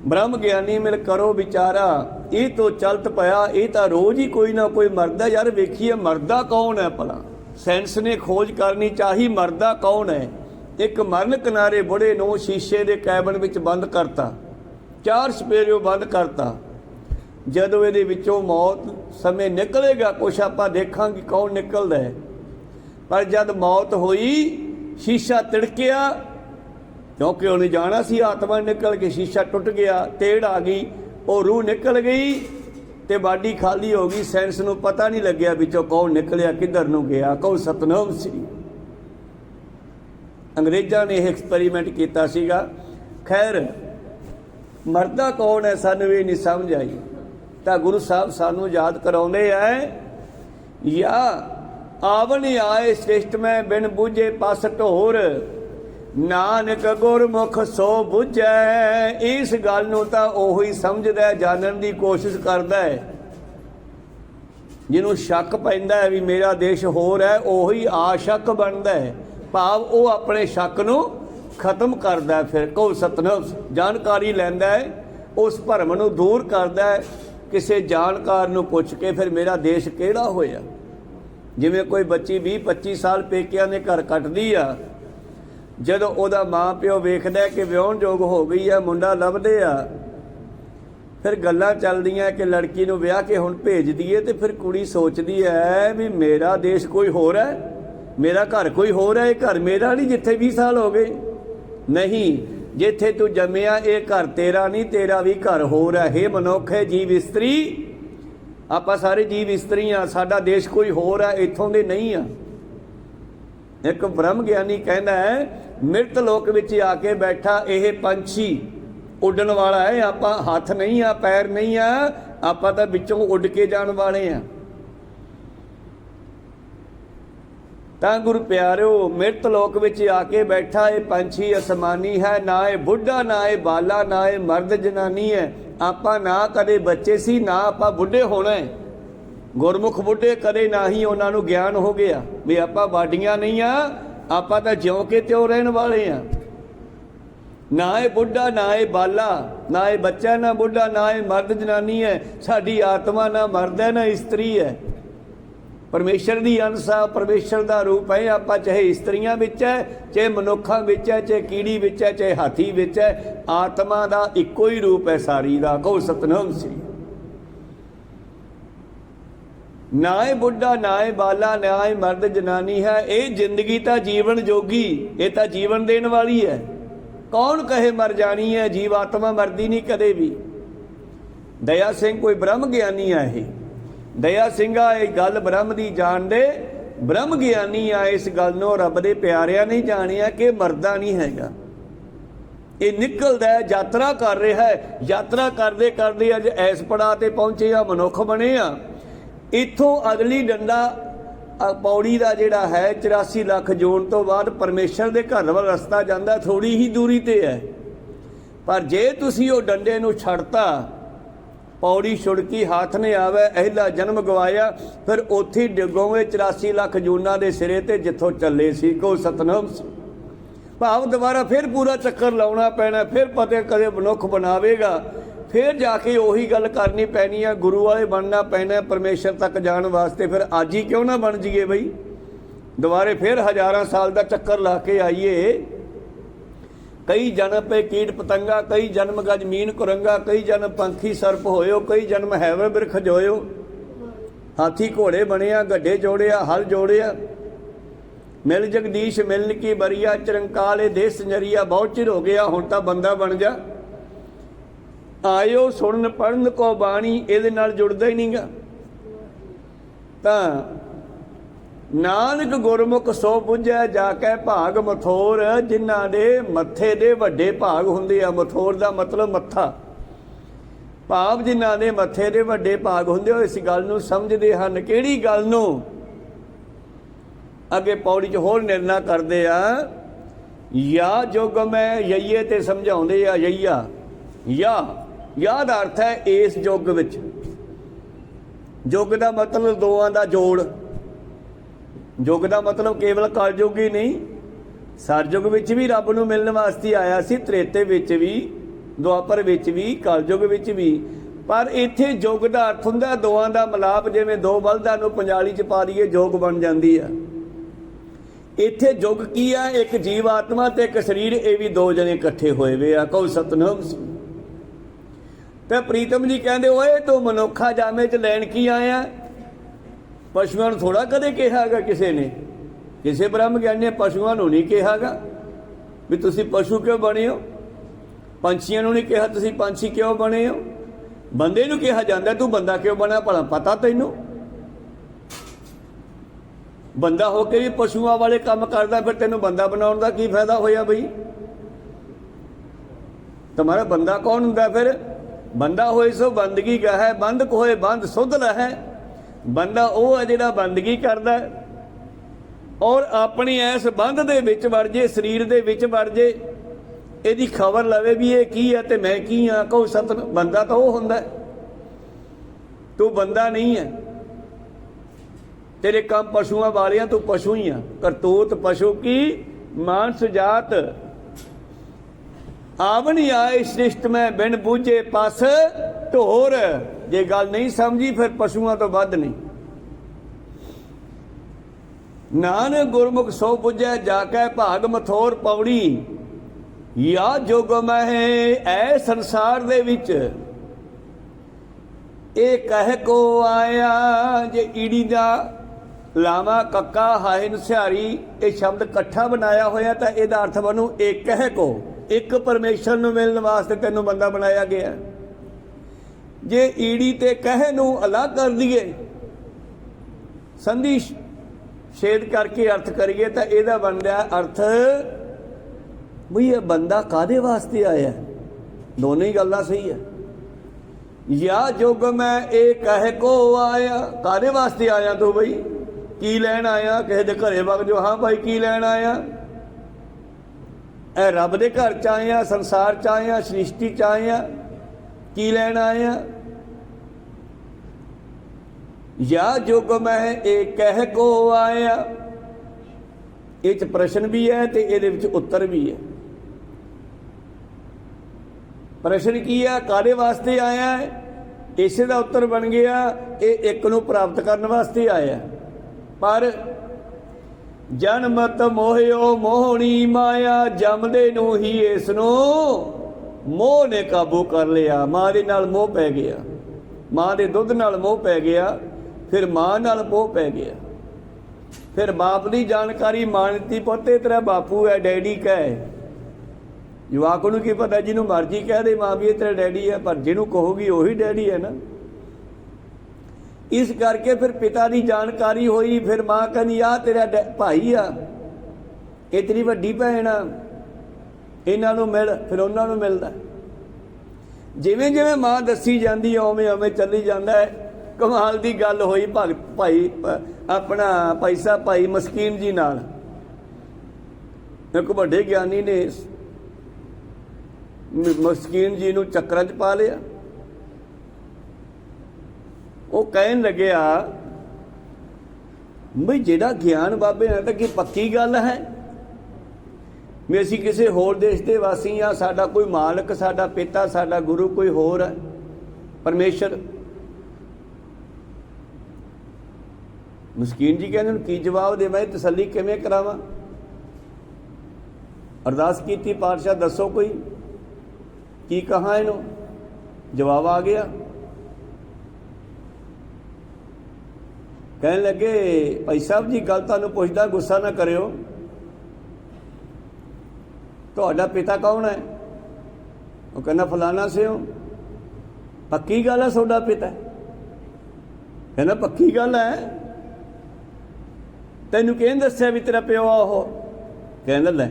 S1: ब्रह्म ज्ञानी मिल करो विचारा। ये तो चलत पया, ये तो रोज ही कोई ना कोई मरदा। यार वेखिए मरदा कौन है भला, साइंस ने खोज करनी चाहिए मरदा कौन है। एक मरण किनारे बुढ़े नूं शीशे के कैबन विच बंद करता, 4 सपेरियों बंद करता। जदों इहदे विचों मौत समय निकलेगा, कुछ आपां देखांगे कौन निकलदा है। पर जद मौत होई, शीशा तिड़किया, क्योंकि उन्हें जाना सी आत्मा निकल के। शीशा टुट गया, तेड़ आ गई, वो रूह निकल गई, तो बाडी खाली हो गई। साइंस नूं पता नहीं लग्या विचों कौन निकलिया, किधर नूं गया, कौन सतनाम सी। अंग्रेज़ां ने यह एक्सपेरीमेंट किया सीगा। खैर मरदा कौन है सानूं ये नहीं समझ आई। तो गुरु साहब सानूं याद कराउंदे है, या आवन आए सृष्ट में बिन बूझे पस ढोर। नानक गुरमुख सो बुझै। इस गल नूं तां ओही समझदा है, जानन दी कोशिश करदा है। जिन्हों शक पैंदा है भी मेरा देश होर है, ओही आशक बनदा है, भाव वो अपने शक नूं खत्म करदा है। फिर को सतनाम जानकारी लैंदा है, उस भरम नूं दूर करदा है। किसी जानकार नूं पुछ के फिर मेरा देश किहड़ा होया। जिवें कोई बच्ची 20-25 साल पेकिਆਂ ने घर कटदी आ, ਜਦੋਂ ਉਹਦਾ ਮਾਂ ਪਿਓ ਵੇਖਦਾ ਕਿ ਵਿਆਹੁਣ ਯੋਗ ਹੋ ਗਈ ਆ, ਮੁੰਡਾ ਲੱਭਦੇ ਆ, ਫਿਰ ਗੱਲਾਂ ਚੱਲਦੀਆਂ ਕਿ ਲੜਕੀ ਨੂੰ ਵਿਆਹ ਕੇ ਹੁਣ ਭੇਜ ਦਈਏ। ਤੇ ਫਿਰ ਕੁੜੀ ਸੋਚਦੀ ਹੈ ਵੀ ਮੇਰਾ ਦੇਸ਼ ਕੋਈ ਹੋਰ ਹੈ, ਮੇਰਾ ਘਰ ਕੋਈ ਹੋਰ ਹੈ, ਇਹ ਘਰ ਮੇਰਾ ਨਹੀਂ ਜਿੱਥੇ 20 ਸਾਲ ਹੋ ਗਏ। ਨਹੀਂ, ਜਿੱਥੇ ਤੂੰ ਜੰਮਿਆ ਇਹ ਘਰ ਤੇਰਾ ਨਹੀਂ, ਤੇਰਾ ਵੀ ਘਰ ਹੋਰ ਹੈ। हे ਮਨੁੱਖ ਹੈ ਜੀਵ ਇਸਤਰੀ, ਆਪਾਂ ਸਾਰੇ ਜੀਵ ਇਸਤਰੀ ਆ, ਸਾਡਾ ਦੇਸ਼ ਕੋਈ ਹੋਰ ਹੈ, ਇੱਥੋਂ ਦੇ ਨਹੀਂ ਆ। एक ब्रह्म ज्ञानी कहना है, मृत लोक विच आके बैठा यह पंछी उड़न वाला है। आपां हाथ नहीं आ, पैर नहीं आ, आपां तां विचों उड़ के जाण वाले आ। तां गुरु प्यारिओ, मृत लोक विच आके बैठा ये पंछी आसमानी है। ना ये बुढ़ा, ना ये बाला, ना ये मर्द जनानी है। आपां ना कदे बच्चे सी, ना आपां बुढ़े होना है। गुरमुख बुढ़े कदे ना ही उन्होंने ज्ञान हो गया भी आपां बाडियां नहीं आ, आपां तां ज्यों के त्यों रहण वाले आ। ना ये बुढ़ा, ना ये बाला, ना ये बच्चा, ना बुढ़ा, ना ये मर्द जनानी है। साडी आत्मा ना मर्द है ना स्त्री है, परमेश्वर की अंश आ, परमेश्वर का रूप है। आपां चाहे स्त्रियां विच है, चाहे मनुखां विच है, चाहे कीड़ी विच है, चाहे हाथी विच है, आत्मा का इक्को ही रूप है सारी दा। कहो सतनाम श्री। ना ये बुढ़ा, ना ये बाला, ना ये मर्द जनानी है। ये जिंदगी तो जीवन जोगी, ये तो जीवन देने वाली है। कौन कहे मर जानी है, जीव आत्मा मरदी नहीं कदे भी। दया सिंह कोई ब्रह्म ज्ञानी है, ये दया सिंघा ये गल ब्रह्म की जान दे, ब्रह्म ज्ञानी आ। इस गल नूं रब दे प्यारिया नहीं जानिया कि मरदा नहीं हैगा। ये निकलदा है, यात्रा कर रहा है। यात्रा करते करते अज इस पड़ाव ते पहुंचे आ, मनुख बने आ। इत्थों अगली डंडा पौड़ी का जिहड़ा है 84 लाख जोन तो बाद परमेश्वर के घर वाल रस्ता जाता, थोड़ी ही दूरी ते है। पर जे तुसी वो डंडे नूं छड्डता पौड़ी छुड़की हाथ ने आवे अहिला जन्म गवाया, फिर उत्थे डिगोवे 84 लाख जूना के सिरे ते जिथों चले सी को सतनाम। भाव दोबारा फिर पूरा चक्कर लाउणा पैना, फिर पते कदे मनुख बनावेगा, फिर जाके उही गल करनी पैनी है, गुरु वाले बनना पैना परमेश्वर तक जाण वास्ते। फिर अज ही क्यों ना बन जाइए बई, दोबारे फिर हज़ारां साल का चक्कर ला के आइए। कई जन्म पे कीट पतंगा, कई जन्म गज मीन कुरंगा, कई जन्म पंखी सर्प होयो, कई जन्म हैवर बिरख जोयो, हाथी घोड़े बनिया, गड्ढे जोड़िया, हल जोड़िया, मिल जगदीश मिलन की बरिया, चिरंकाल ए देश संजरिया। बहुत चिर हो गया, हुण तां बंदा बन जा, आयो सुनन पढ़न को बाणी, इहदे नाल जुड़दा ही नहींगा। तां नानक गुरमुख सो बुझै जाके भाग मथोर, जिन्हां दे मत्थे दे वड्डे भाग हुंदे आ। मथोर दा मतलब मत्था, भाव जिन्हां दे मत्थे दे वड्डे भाग हुंदे हो इस गल नूं समझदे हन। किहड़ी गल नूं? अगे पौड़ी च होर निर्णय करदे आ। या जुग मैं यईए ते समझाउंदे आ। यईया या दा अर्थ है इस जुग विच। जुग दा मतलब दोआं दा जोड़। युग का मतलब केवल कलयुग ही नहीं, सरयुग विच भी रब नूं मिलण वास्ते आया सी, त्रेते विच भी, दुआपर विच भी, कलयुग विच भी। पर इत्थे युग का अर्थ हुंदा दोआं दा मिलाप, जिवें दो बलदां नूं पंजाली च पा दईए जोग बन जांदी आ। इत्थे युग की आ? एक जीव आत्मा ते एक शरीर, ये भी दो जने इकट्ठे होए वे आ। कहो सतनाम। ते प्रीतम जी कहंदे ओए तू मनुखा जामे च लैण की आया? पशुओं को थोड़ा कदे कहागा किसी ने, किसी ब्रह्म ज्ञानी ने पशुओं को नहीं कहागा भी तुसी पशु क्यों बने हो। पंछियों को नहीं कहा तुसी पंछी क्यों बने हो। बंदे नूं कहा जाता तू बंदा क्यों बना, भला पता तैनूं? बंदा होकर भी पशुओं वाले काम करदा, फिर तेनों बंदा बनाउण दा की फायदा होया बई? तुम्हारा बंदा कौन हुंदा? फिर बंदा होए सो बंदगी का है, बंद को होए बंद सुध है। बंदा वह है जिहड़ा बंदगी करदा और अपनी इस बंध दे विच वड़ जे, शरीर दे विच वड़ जे, इहदी खबर लवे भी ये की है ते मैं की हाँ। कहो सतन। बंदा तो वह हुंदा, तू बंदा नहीं है। तेरे काम पशुओं वाले, तू पशु ही आ। करतूत पशु की मानस जात, आवनी आए सृष्ट में बिन बूझे पस ढोर। जे गल नहीं समझी फिर पशुओं तो वध नहीं। नानक गुरमुख सो बुझै जाकै भाग मथोर पौड़ी, या जुग मह ऐ संसार दे विच ए कह को आया। जे ईड़ी दा लावा कक्का हाए नसिहारी ये शब्द इकट्ठा बनाया होया तो इहदा अर्थ बनू एक कह को, एक परमेश्वर नूं मिलण वास्ते तैनूं बंदा बनाया गया। जे ईड़ी ते कह नूं अलग कर दईए, संधि छेद करके अर्थ करिए तो यदा बनता अर्थ भी ये बंदा कादे वास्ते आया। दोनों ही गल्लां सही है। या जुग मैं ए कह को आया, कादे वास्ते आया तू बई? की लैन आया? किसी दे घरे वग जो, हाँ भाई की लैन आया? ए रब दे घर च आया, संसार च आया, सृष्टि च आया, की लैन आया? या जुग मैं एक कह को आया, ये प्रश्न भी है तो ये उत्तर भी है। प्रश्न की है कादे वास्ते आया है, इसे का उत्तर बन गया ये एक नूं प्राप्त करने वास्ते आया। पर जन्मत मोहियो मोहनी माया, जमदे नूं ही इसनूं मोह ने काबू कर लिया। माँ दे नाल मोह पै गया, माँ दे दुध नाल मोह पै गया, फिर माँ नाल मोह पै गया, फिर बाप की जानकारी मानती पोते तेरा बापू है डैडी कह। जवाक नूं की पता, जिन्हों मर्जी कह दे माँ भी तेरा डैडी है, पर जिन्हों कहोगी वही डैडी है ना। इस करके फिर पिता की जानकारी हुई, फिर माँ कहनी आ तेरा भाई आ, ये तेरी वड्डी भैन आ, इन्हां नूं मिल, फिर उन्हां नूं मिलदा। जिवें जिवें माँ दसी जाती है उवें उवें चली जाता है। कमाल की गल हुई भगत भाई अपना भाई साहब भाई मस्कीन जी नाल। एक वड्डे ज्ञानी ने मस्कीन जी नूं चक्कर च पा लिया। वो कहन लग्या बई जेड़ा ज्ञान बाबे ने, तो कि पक्की गल है भी असीं किसी होर देश के वासी हाँ, साडा कोई मालक, साडा पिता, साडा गुरु कोई होर है, परमेश्वर। मस्कीन जी कहते की जवाब दे, मैं तसल्ली किवें करावां? अरदास की पातशाह दसो कोई की कहा इनू? जवाब आ गया। कहने लगे भाई साहब जी गल तुहानूं पुछदा, गुस्सा ना करियो, तुहाडा पिता कौन है? वो कहना फलाना से हो। पक्की गल है तुहाडा पिता? कहना पक्की गल है। तैनूं किहने दस्सिया भी तेरा प्यो आ? वो कहना लै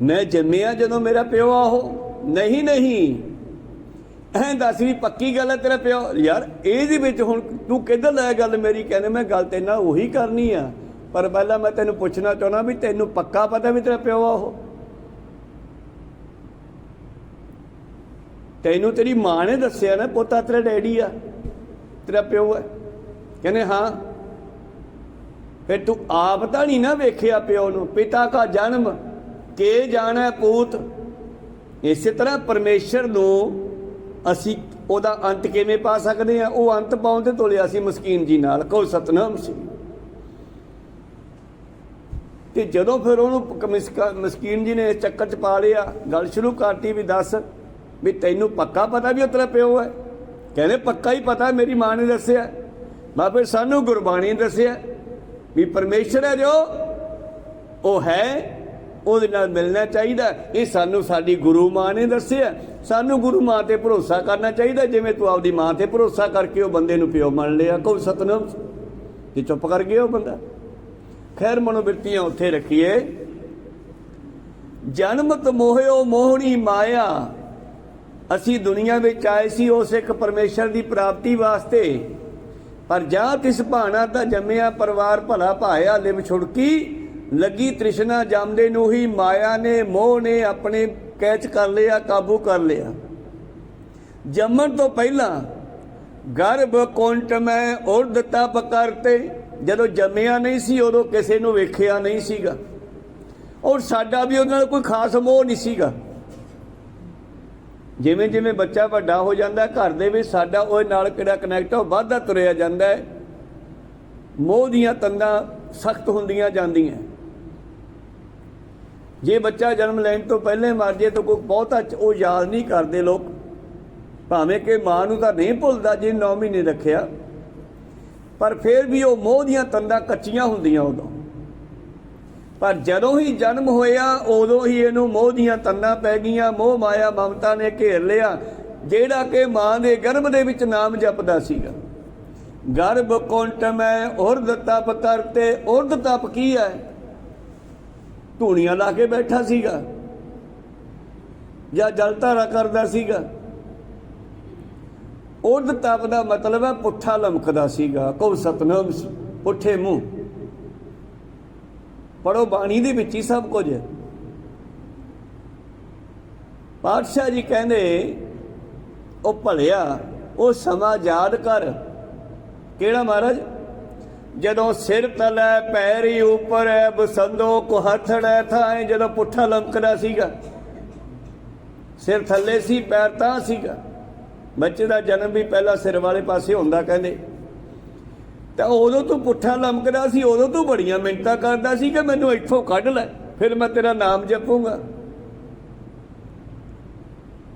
S1: मैं जम्मिया जदों मेरा प्यो आ? वो नहीं नहीं, ऐ दस भी पक्की गल है तेरा प्यो? यार ये हुण तू किधर लै गल मेरी? कहने मैं गल तेरे नाल उही करनी आ, पर पहला मैं तैनूं पुछना चाहुंदा भी तैनूं पक्का पता भी तेरा प्यो आ? वो तैनूं तेरी मां ने दस्सिया ना पोता तेरा डैडी आ, तेरा प्यो है? कहने हाँ। फिर तू आप तो नहीं ना वेखिया प्यो नूं? पिता का जन्म के जाना पूत। इस तरह परमेश्वर नूं असी ओदा अंत किवें पा सकते हैं? वो अंत पाउण ते तुलिया सी मस्कीन जी नाल, कहो सतनाम सी। ते जदों फिर उहनूं मस्कीन जी ने चक्कर च पा लिया, गल शुरू करती भी दस भी तैनूं पक्का पता भी तेरा प्यो है? कहने पक्का ही पता, मेरी मां ने दस्सिया। मैं फिर सानूं गुरबाणी ने दस्सिया भी परमेश्वर है जो वो है, ਉਹਦੇ ਨਾਲ मिलना चाहिए। ये सानू साडी गुरु मां ने दस्सिया, सानू गुरु मां ते भरोसा करना चाहिए। जिवें तू आपदी मां ते भरोसा करके वो बंदे नूं प्यो मान लिया, कोई सतनाम ते चुप कर गया वो बंदा। खैर मनोवृत्तियां उत्थे रखिए। जन्मत मोहियो मोहनी माया, असी दुनिया विच आए सी उस एक परमेश्वर की प्राप्ति वास्ते, पर जा तिस भाना ता जम्मिया परिवार भला भाया लिव छुड़की, लगी तृष्णा जमदे नूं ही माया ने मोह ने अपने कैच कर लिया, काबू कर लिया। जमन तो पहला गर्भ कुंट में उर्द तप करते, जदों जम्मिया नहीं सी उदों किसी नूं वेखिया नहीं सीगा, और साडा भी उहदे नाल कोई खास मोह नहीं सीगा। जिवें जिवें बच्चा वड्डा हो जाता है घर दे विच साडा उहदे नाल किहड़ा कनैक्ट हो वधदा तुरिया जांदा है, मोह दीआं तंदां सख्त हुंदियां जांदियां। जे बच्चा जन्म लैण तो पहले मर जाए तो कोई बहुता वो याद नहीं करते लोग, भावें कि मां नूं तां नहीं भुलदा जे 9 महीने रखिया, पर फिर भी वो मोह दीआं तंदां कच्चियां हुंदियां उदों। पर जदों ही जन्म होया उदों ही इहनूं मोह दीआं तंदां पै गईयां, मोह माया ममता ने घेर लिया, जिहड़ा कि मां दे गर्भ दे विच नाम जपदा सीगा। गर्भ कुंट में उर्द तप करते, उर्द तप की है? धूणियां ला के बैठा सीगा या जल धारा करदा सीगा? उर्द तप का मतलब है पुट्ठा लमकदा सीगा, कहो सतनाम पुट्ठे मुंह। पढ़ो बाणी दे विच ही सब कुछ। पातशाह जी कहंदे ओ भलिया ओ समा याद कर। केड़ा महाराज? जदों सिर तलै पैरी उपर है बसंदो को हथड़ै थाए, जदों पुट्ठा लमकदा सीगा, सिर थल्ले सी पैर तां सीगा। बच्चे का जन्म भी पहला सिर वाले पासे हुंदा कहंदे, तो उदों तू पुट्ठा लमकदा सी, उदों तू बड़ियां मिन्नतां करदा सी कि मैनूं इत्थों कढ लै, फिर मैं तेरा नाम जपूंगा।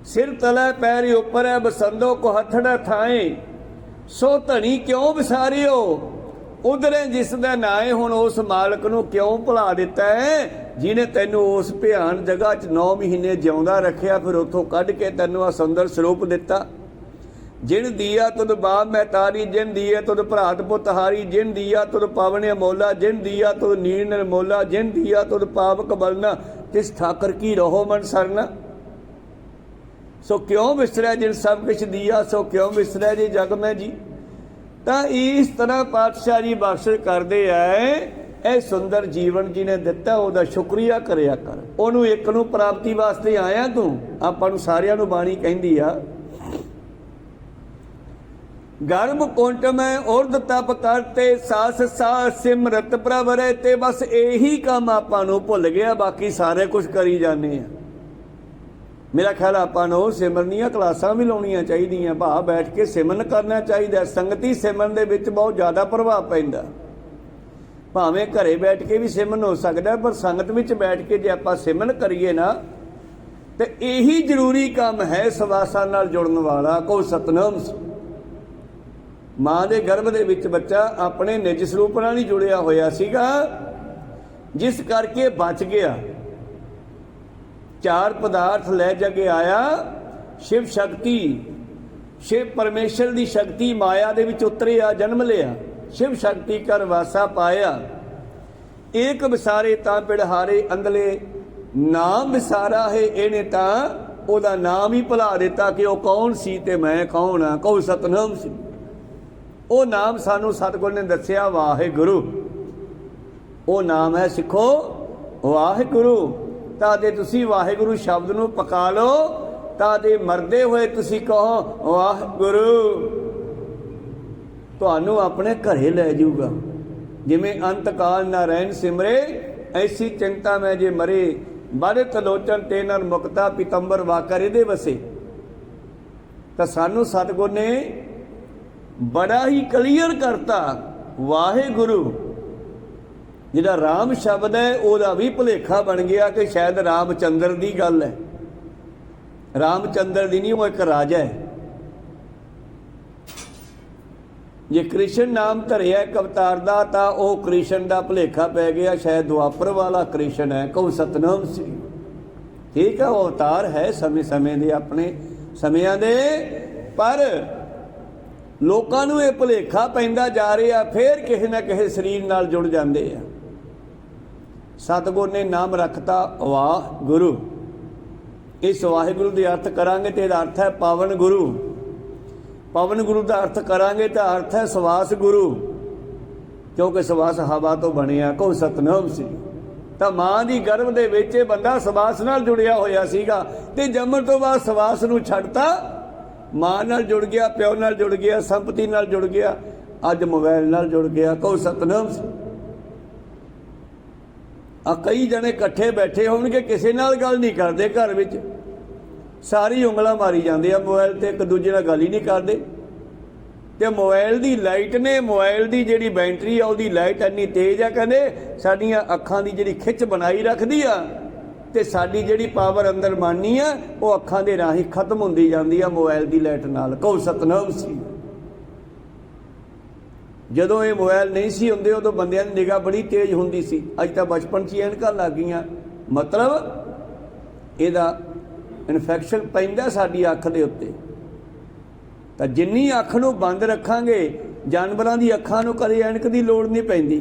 S1: सिर तलै पैरी उपर है बसंदो को हथड़ै थाए, सो धनी क्यों विसारियो, उधरे जिसदा नाए हुण उस मालक नूं क्यों भुला दिता है, जिन्हें तैनूं उस भयान जगह च 9 महीने जिउंदा रखिया, फिर उत्थों कढ के तैनूं आ सुंदर स्वरूप दिता। जिन दिया तुद बाप मैं तारी, जिन दिए तुद भरात पुत हारी, जिन दिया तुद पावन अमोला, जिन दिया तुद नीर निर्मोला, जिन दिया तुद पाप कबलना, तिस ठाकर की रहो मन सरना। सो क्यों विसरै जिन सब कुछ दिया, सो क्यों विसरै जी जग में जी। तो इस तरह पातशाह जी बख्शिश करते हैं, यह सुंदर जीवन जी ने दिता, उसका शुक्रिया करिया कर। उन्होंने एक नूं प्राप्ति वास्ते आया तू, आपां नूं सारिआं नूं बाणी कहंदी आ गर्भ कुंट में उर्द तप करते सास सास सिमरत प्रभ रहते। बस यही काम आपां नूं भुल गया, बाकी सारे कुछ करी जाने आ। मेरा ख्याल आपां नूं सिमरनियां क्लासां भी लाउणियां चाहीदियां, भाव बैठ के सिमरन करना चाहिए। संगती सिमरन दे विच बहुत ज़्यादा प्रभाव पैंदा। भावें घरे बैठ के भी सिमरन हो सकदा, पर संगत विच बैठ के जे आपां सिमरन करिए ना तो यही जरूरी काम है सवासां नाल जुड़न वाला। को सतनाम माँ के गर्भ दे विच बच्चा अपने निज स्वरूप नाल ही जुड़िया होया सीगा, जिस करके बच गया। चार पदार्थ लै जगे आया, शिव शक्ति, शिव परमेश्वर की शक्ति माया दे विच उतरिया, जन्म लिया, शिव शक्ति कर वासा पाया। एक विसारे तां पिड़हारे अंदले नाम विसारा है, इहने तां ओदा नाम ही भुला दिता कि वह कौन सी ते मैं कौन हाँ। कहो सतनाम सी। वो नाम सानू सतगुर ने दसिया वाहिगुरु। वो नाम है सिखो वाहिगुरु। तां तुसी वाहिगुरु शब्द नूं पका लो, तां मरदे हुए तुसी कहो वाहिगुरु, तुहानू अपने घरे लै जाऊगा। जिमें अंत काल ना रहन सिमरे, ऐसी चिंता में जे मरे। बड़े तलोचन ते नर मुक्ता पीतंबर वाकर इहदे वसे। तां सानू सतगुर ने बड़ा ही क्लीयर करता। वाहिगुरु जिहड़ा राम शब्द है ओदा भी भुलेखा बन गया कि शायद रामचंद्र की गल है। रामचंद्र की नहीं, वो एक राजा है। जे कृष्ण नाम धरिया एक अवतार का तो वह कृष्ण का भुलेखा पै गया, शायद द्वापर वाला कृष्ण है। कहो सतनाम सी। ठीक है, वो अवतार है समय समय दे अपने समयां दे, पर लोकां नूं ये भुलेखा पैंदा जा रहा, फिर किसी ना किसी शरीर नाल जुड़ जाते हैं। सतगुर ने नाम रखता वाहिगुरु। इस वाहिगुरु के अर्थ करांगे तो इसका अर्थ है पावन गुरु। पवन गुरु का अर्थ करांगे तो अर्थ है सवास गुरु, क्योंकि सवास हवा तो बनिया। को सतनाम सी। तो माँ की गर्भ के विच बंदा सवास नाल जुड़िया होया सीगा, ते जम्मण तो बाद सवास नूं छड्डता, माँ नाल जुड़ गया, प्यो नाल जुड़ गया, संपत्ति नाल जुड़ गया, अज मोबाइल नाल जुड़ गया। को सतनाम सी। कई जने इकट्ठे बैठे होणगे, किसी नाल गल नहीं करते, घर विच सारी उंगलां मारी जाते हैं मोबाइल ते, एक दूजे नाल गल ही नहीं करते। ते मोबाइल की लाइट ने, मोबाइल की जिहड़ी बैटरी आ उहदी लाइट इन्नी तेज है, कहंदे साडीआं अखां की जिहड़ी खिच बनाई रखदी आ, ते साडी जिहड़ी पावर अंदर मानी आ वो अखां दे राही खत्म हुंदी जांदी आ मोबाइल की लाइट नाल। कहो सतनाम सी। जदों ये मोबाइल नहीं सी हुंदे उदों बंदियां दी निगाह बड़ी तेज हुंदी सी। अज तां बचपन च ऐनकां लग गईयां, मतलब इहदा इन्फैक्शन पैंदा साडी अख दे उत्ते। तां जिन्नी अख नूं बंद रखांगे, जानवरां दी अखां नूं कदे ऐनक दी लोड़ नहीं पैंदी,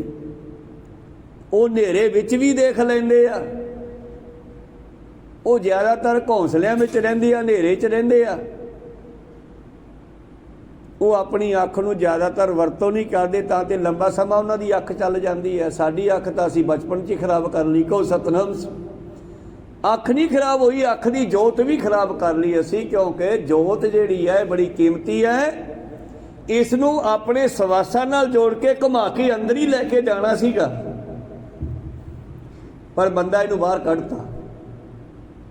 S1: वो नेरे विच भी देख लैंदे आ। वो ज़्यादातर घौंसलिਆਂ ਵਿੱਚ ਰਹਿੰਦੇ ਆ, ਹਨੇਰੇ 'ਚ ਰਹਿੰਦੇ ਆ। वो अपनी अख नूं ज़्यादातर वरतों नहीं करते, तां ते लंबा समा उन्हां दी अख चल जाती है। साडी अख तां असीं बचपन 'ਚ खराब कर ली। कहो सतनाम। अख नहीं खराब हुई, अख की जोत भी खराब कर ली असीं, क्योंकि जोत जिहड़ी है बड़ी कीमती है। इस नूं अपने सवासां नाल जोड़ के घुमा के अंदर ही लैके जाना सीगा, पर बंदा इहनूं बाहर कढ़ता।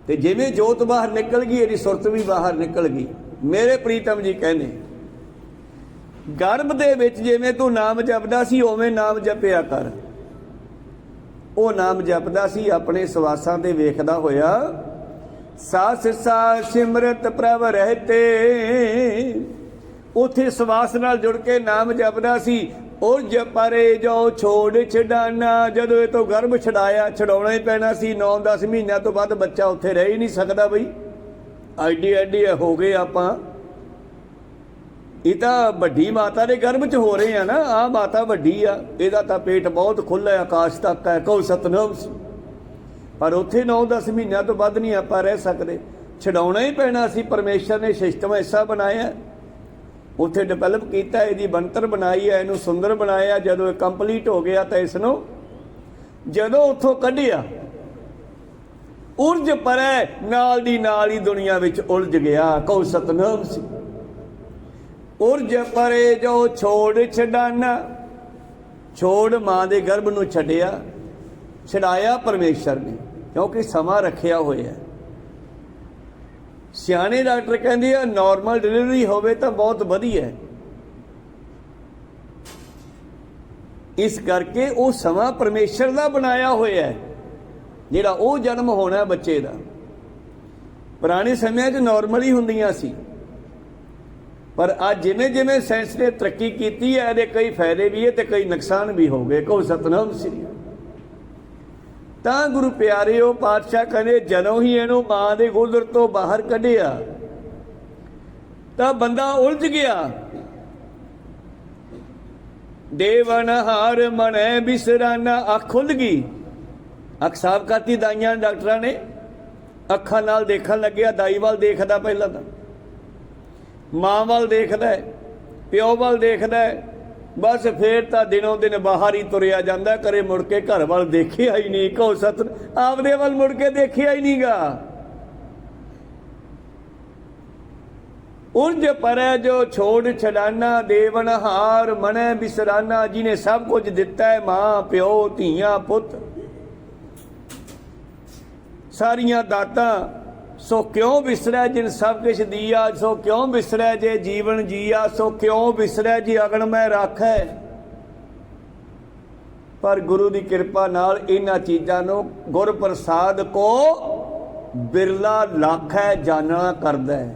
S1: ते जिवें जोत बाहर निकल गई, इहदी सुरत भी बाहर निकल गई। मेरे प्रीतम जी कहने, गर्भ दे विच जिवें तू नाम जपदा सी उवें नाम जपिया कर। वो नाम जपदा सी, अपने सवासां ते वेखदा होया। सास सास सिमरत प्रभ रहते, उथे सवास नाल जुड़ के नाम जपदा सी। और जपरे जो छोड़ छडाना, जदों तो गर्भ छड़ाया, छड़ाउणा ही पैना सी। 9-10 महीनों तो बाद बच्चा उत्थे रह ही नहीं सकदा। बई एडी एडी हो गए आपां, ये तो वड्डी माता के गर्भ च हो रहे हैं ना। आ माता वड्डी आ, इहदा तां पेट बहुत खुला है, आकाश तक है। कहो सतनाम। पर उत्थे 9-10 महीनों तो बाद नहीं आपां रह सकते, छड़ाउणा ही पैना सी। परमेश्वर ने सिस्टम ऐसा बनाया, उत्थे डिवेलप किया, इसकी बनतर बनाई है, इनू सुंदर बनाया। जदों कंप्लीट हो गया तो इसनों जदों उत्थों कढ़िया, उर्ज परै नाल दी नाल ही दुनिया विच उलझ गया। कहो सतनाम सी। उर्ज परे जो छोड़ छडाना, छोड़ मां दे गर्भ नूं छड्डिया, छड़ाया परमेश्वर ने, क्योंकि समा रखिया होया। सियाणे डॉक्टर कहंदे आ नॉर्मल डिलीवरी होवे तां बहुत वधिया है, इस करके वो समा परमेश्वर का बनाया होया है, जिहड़ा वो जन्म होना बच्चे का। पुराने समय नॉर्मल ही हुंदियां सी, पर अज जिमें जिमें साइंस ने तरक्की की है, ये कई फायदे भी है तो कई नुकसान भी हो गए। कहो सतनाम श्री। तां गुरु प्यारिओ पातशाह कहते जदों ही इहनूं मां दे गोदर तो बाहर कढिया तां बंदा उलझ गया। देवनहार मनै बिसराना, अख खुल गई, अख साफ करती दाइयां डॉक्टरां ने, अखां नाल देखण लग्या। दाई वाल देखदा, पहला तां मां वाल देखदा है, प्यो वाल देखदा है, बस फिर तां दिनों दिन बाहर ही तुरिया जांदा, करे मुड़ के घर वाल देखिया ही नहीं। कहो सत, आपदे वाल मुड़ के देखिया ही नहीं गा। उर्ज पर जो छोड़ छडाना, देवनहार मनै बिसराना, जिन्हें सब कुछ दिता है, मां प्यो धीआं पुत सारियां दातां, सो क्यों बिसरै जिन सब कुछ दिया, सो क्यों बिसरै जे जीवन जिया, सो क्यों बिसरै जी अगन मैं राखै। पर गुरु की कृपा नाल इन्हां चीज़ां नूं गुर प्रसाद को बिरला लाखै जानना करदा है,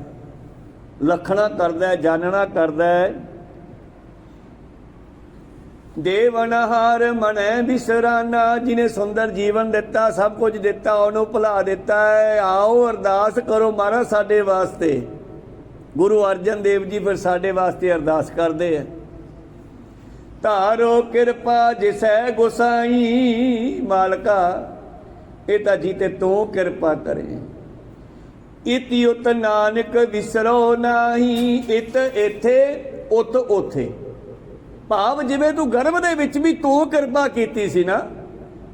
S1: लखना करदा है, जानना करदा है। देवनहार मनै बिसराना, जिन्हें सुंदर जीवन दिता, सब कुछ दिता, उन्होंने भुला दिता है। आओ अरदास करो महाराज साडे वास्ते। गुरु अर्जन देव जी फिर साडे वास्ते अरदास करते हैं। धारो कृपा जिसै गुसाई, मालका ये तां जी ते तू कृपा करे। इति उत नानक विसरो नाही, इत इथे उत उथे। भाव जिवें तू गर्भ दे विच भी तू कृपा कीती सी ना,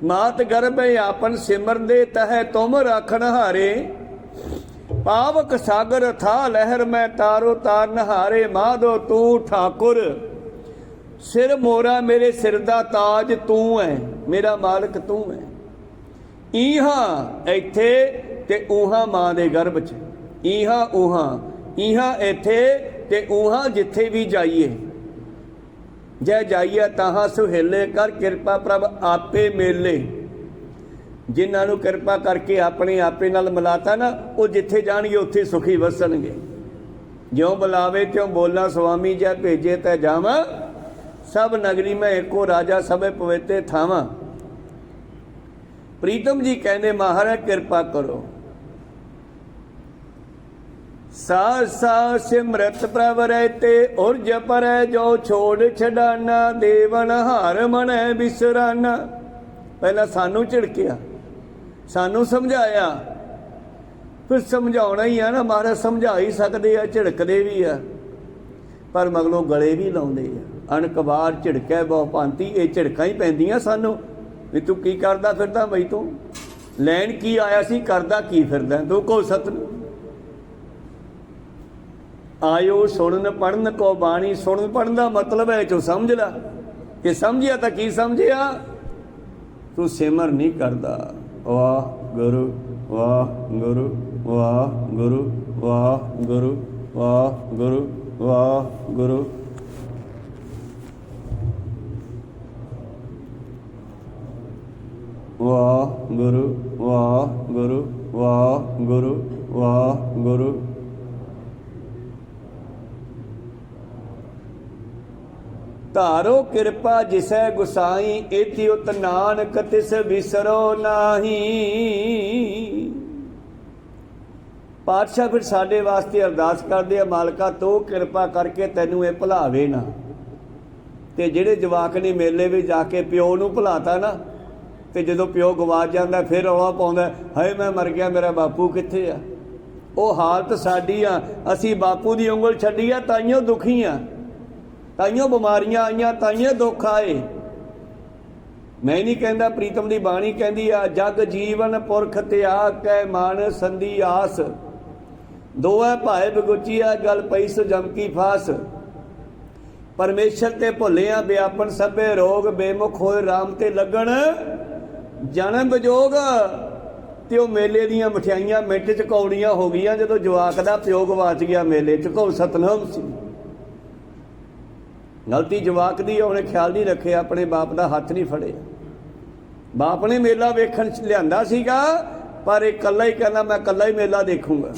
S1: मात गर्भ आपन सिमर दे तह तुम राखण हारे। पावक सागर था लहर मैं तारो तार नहारे। माधो तू ठाकुर सिर मोरा, मेरे सिर दा ताज तू है, मेरा मालक तू है। इहां इथे ते उहां मां दे गर्भ च, इहां उहां, इहां इथे ते उहां जिथे भी जाइए। जय जाइए ताहां सुहेले कर, कृपा प्रभ आपे मेले। जिन्होंने कृपा करके अपने आपे नाल मिलाता ना, वो जिथे जाणगे उत्थे सुखी वसणगे। ज्यों बुलावे त्यों बोलना, स्वामी जय भेजे तै जावां। सब नगरी में एको राजा, सब पवित्र थावां। प्रीतम जी कहने महाराज कृपा करो। सास सास सिमरत प्रभ रहते, उर्ज पर जो छोड़ छडाना। देवनहार मनै बिसराना। पहला सानू झिड़किया, सानू समझाया, फिर समझाउणा ही है ना। महाराज समझा ही सकते आ, झिड़कदे भी आ, पर मगलों गले भी लाउंदे आ। अणकबार झिड़कै बहु भांति, ये झिड़कां ही पैंदियां सानू भी तू की करदा फिरदा, बई तू लैण की आया सी, करदा की फिरदा तू। को सतन आयो सुनन पढ़न को बाणी। सुन पढ़न का मतलब है चो समझ ला, कि समझिया तो की समझिया, तू सिमर नहीं करदा। वाह गुरु वाह गुरु वाह गुरु वाह गुरु वाह गुरु वाह गुरु। वाह गुरु वाह गुरु वाह गुरु वाह गुरु। धारो कृपा जिसै गुसाई, इति उत नानक तिस बिसरो नाही। पातशाह फिर साडे वास्ते अरदास करदे आ, मालका तू कृपा करके तैनू ये भुलावे ना। ते जिहड़े जवाक ने मेले में जाके प्यो नूं भुलाता ना, ते जदों प्यो गवाच जांदा फिर रौला पाउंदा, हाय मैं मर गया, मेरा बापू कित्थे आ। वो हालत साडी आ, असीं बापू दी उंगल छड्डी आ, ताइयों दुखी आ, ताइयों बीमारियां आईयां, ताइयों दुख आए। मैं नहीं कहता, प्रीतम की बाणी कहती आ, जग जीवन पुरख त्याग कै मान संधि आस। दोए भाए बगुचिया गल पई सो जम की फास। परमेश्वर ते भुलिया व्यापन सभे रोग, बेमुख होए राम ते लगन जन्म विजोग। ते ਉਹ मेले ਦੀਆਂ ਮਠਿਆਈਆਂ ਮਿੰਟ 'ਚ ਕੌੜੀਆਂ ਹੋ ਗਈਆਂ ਜਦੋਂ ਜਵਾਕ ਦਾ ਪਿਓ ਗਵਾਚ ਗਿਆ ਮੇਲੇ 'ਚ। ਕਹੋ ਸਤਨਾਮ ਸੀ। ਗਲਤੀ ਜਵਾਕ ਦੀ, ਉਹਨੇ ਖਿਆਲ ਨਹੀਂ ਰੱਖਿਆ, ਆਪਣੇ ਬਾਪ ਦਾ ਹੱਥ ਨਹੀਂ ਫੜਿਆ। ਬਾਪ ਨੇ ਮੇਲਾ ਵੇਖਣ ਲਿਆਂਦਾ ਸੀਗਾ, ਪਰ ਇਹ ਇਕੱਲਾ ਹੀ ਕਹਿੰਦਾ ਮੈਂ ਇਕੱਲਾ ਹੀ ਮੇਲਾ ਦੇਖੂੰਗਾ।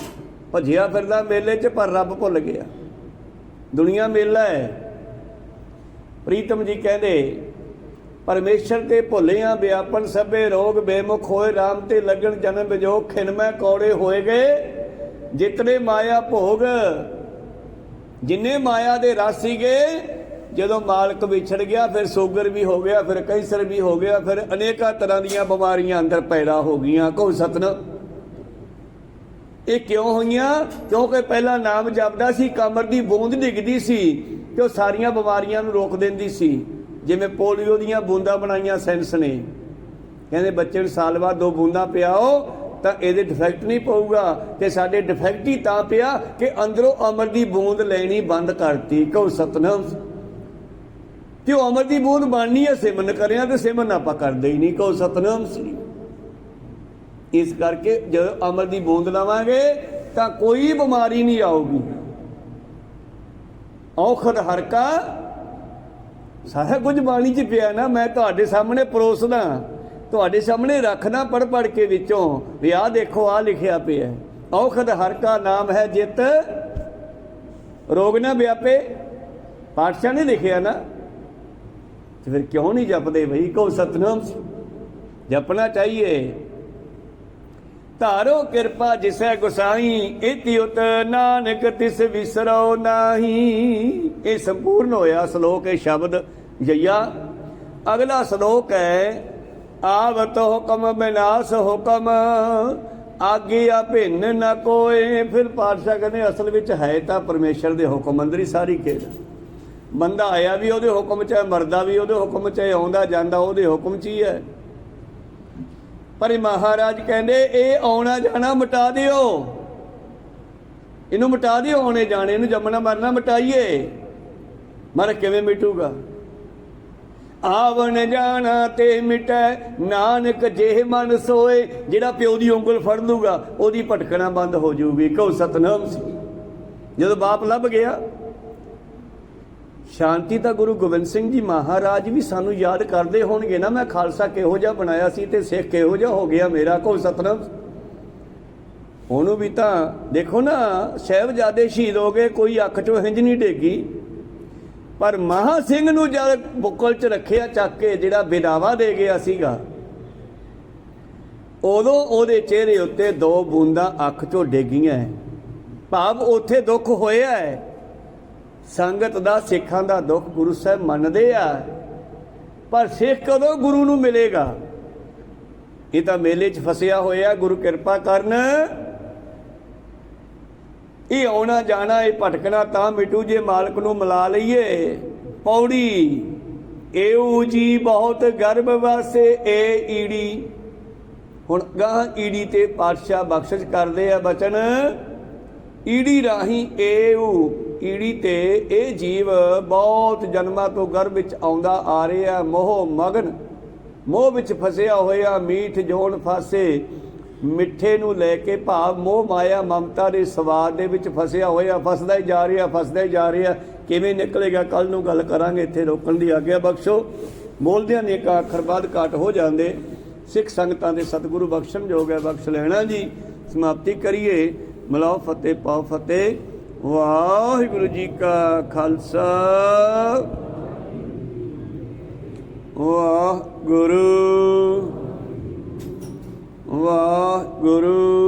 S1: ਭੱਜਿਆ ਫਿਰਦਾ ਮੇਲੇ 'ਚ, ਪਰ ਰੱਬ ਭੁੱਲ ਗਿਆ। ਦੁਨੀਆ ਮੇਲਾ ਹੈ। ਪ੍ਰੀਤਮ ਜੀ ਕਹਿੰਦੇ परमेश्वर ते भुलिया व्यापन सभे रोग, बेमुख होए राम ते लगन जन्म विजोग। खिनमै कौड़े होए गए जितने माया भोग। जिन्ने माया दे रासी गए, जदों मालक विछड़ गया फिर शूगर भी हो गया, फिर कैंसर भी हो गया, फिर अनेका तरह दीयां बीमारियां अंदर पैदा हो गईयां। कहो सतनाम। ये क्यों होईयां? क्योंकि पहला नाम जपदा सी, कमर दी बूंद डिगदी सी ते ओह सारियां बीमारियां नूं रोक दिंदी सी। जिमें पोलियो दियां बूंदा बनाईयां साइंस ने, कहते बच्चे नूं साल बाद 2 बूंदा पियाओ तो ये डिफैक्ट नहीं पऊगा। तो साडे डिफैक्ट ही तां पिया कि अंदरों अमर की बूंद लैनी बंद करती। कहो सतनाम। कि अमर की बूंद बननी है, सिमरन करें तो सिमरन आपां करदे ही नहीं। कहो सतनाम श्री। इस करके जो अमर की बूंद लवांगे तो कोई बीमारी नहीं आऊगी। औखद हरका सारा कुछ बाणी च पिया ना। मैं तुहाडे सामने परोसदा, तुहाडे सामने रखना पढ़ पढ़ के विचों भी आ देखो आ लिखिया पिया। औखद हर का नाम है जित रोग ना व्यापे। पातशाह ने लिखिया ना, तो फिर क्यों नहीं जपदे भाई? कहो सतनाम। जपना चाहिए। धारो कृपा जिसै गुसाई, इति उत नानक तिस विसरो नाही। ये संपूर्ण होया श्लोक है शब्द जैया। अगला श्लोक है आवत हुक्म विनाश हुक्म, आज्ञा भिन्न न कोय। फिर पातशाह कहने असल विच है तो परमेश्वर दे हुक्म अंदर ही सारी खेल। बंदा आया भी उहदे हुक्म च है, मरदा भी उहदे हुक्म च है, आउंदा जांदा उहदे हुक्म च ही है। पर महाराज कहते ये आना जाना मिटा दिओ, इनू मिटा दिओ। आने जाने नू जमना मरना मिटाइए। मर किवें मिटूगा? आवन जाना ते मिटै नानक जेह मन सोए। जिहड़ा प्यो दी उंगल फड़ लूगा ओहदी भटकना बंद हो जाऊगी। कहो सतनाम। जदों बाप लभ गया शांति तो गुरु गोबिंद सिंह जी महाराज भी सानू याद करते होणगे ना, मैं खालसा किहो जिहा बनाया सी ते सिख किहो जिहा हो गया मेरा। कहो सतनाम। ਉਹਨੂੰ भी तो देखो ना, साहिबजादे शहीद हो गए, कोई अख चों हिंज नहीं डेगी। पर महा सिंह नूं जद बुक्कल च रखिया चक के, जिहड़ा बिदावा दे गया सीगा, उदों ਉਹਦੇ चेहरे उत्ते 2 बूंदा अख चों ਡੇਗੀਆਂ। भाव उत्थे दुख होया है। संगत दा सिखां दा दुख गुरु साहब मनदे आ, पर सिख कदों गुरु नूं मिलेगा? ये तो मेले च फसिया होया। गुरु कृपा करन। ये आना जाना, ये भटकना तां मिटू जे मालक नूं मिला लईए। पौड़ी एऊ जी बहुत गर्भ वासे ए ईड़ी। हुण गां ईड़ी ते पातशाह बख्शिश करदे आ बचन। ईड़ी राही एऊ ईड़ी ते ये जीव बहुत जन्मां तो गर्भ विच आउंदा आ रहा। मोह मगन मोह विच फसिया होया, मीठ जोन फासे। मिठे नूं लैके भाव मोह माया ममता दे स्वाद दे विच फसिया होया, फसदा ही जा रहा, फसदा ही जा रहा। किवें निकलेगा कल नूं गल करांगे। इत्थे रोकण दी आग्या बख्शो। बोलदियां ने एक अखर बाद घाट हो जांदे। सिख संगतां दे सतगुरु बख्शण जोग है, बख्श लेना जी। समाप्ति करिए। मिलाओ फतेह पाओ फतेह। वाहिगुरु जी का खालसा, वाहिगुरु वाहिगुरु।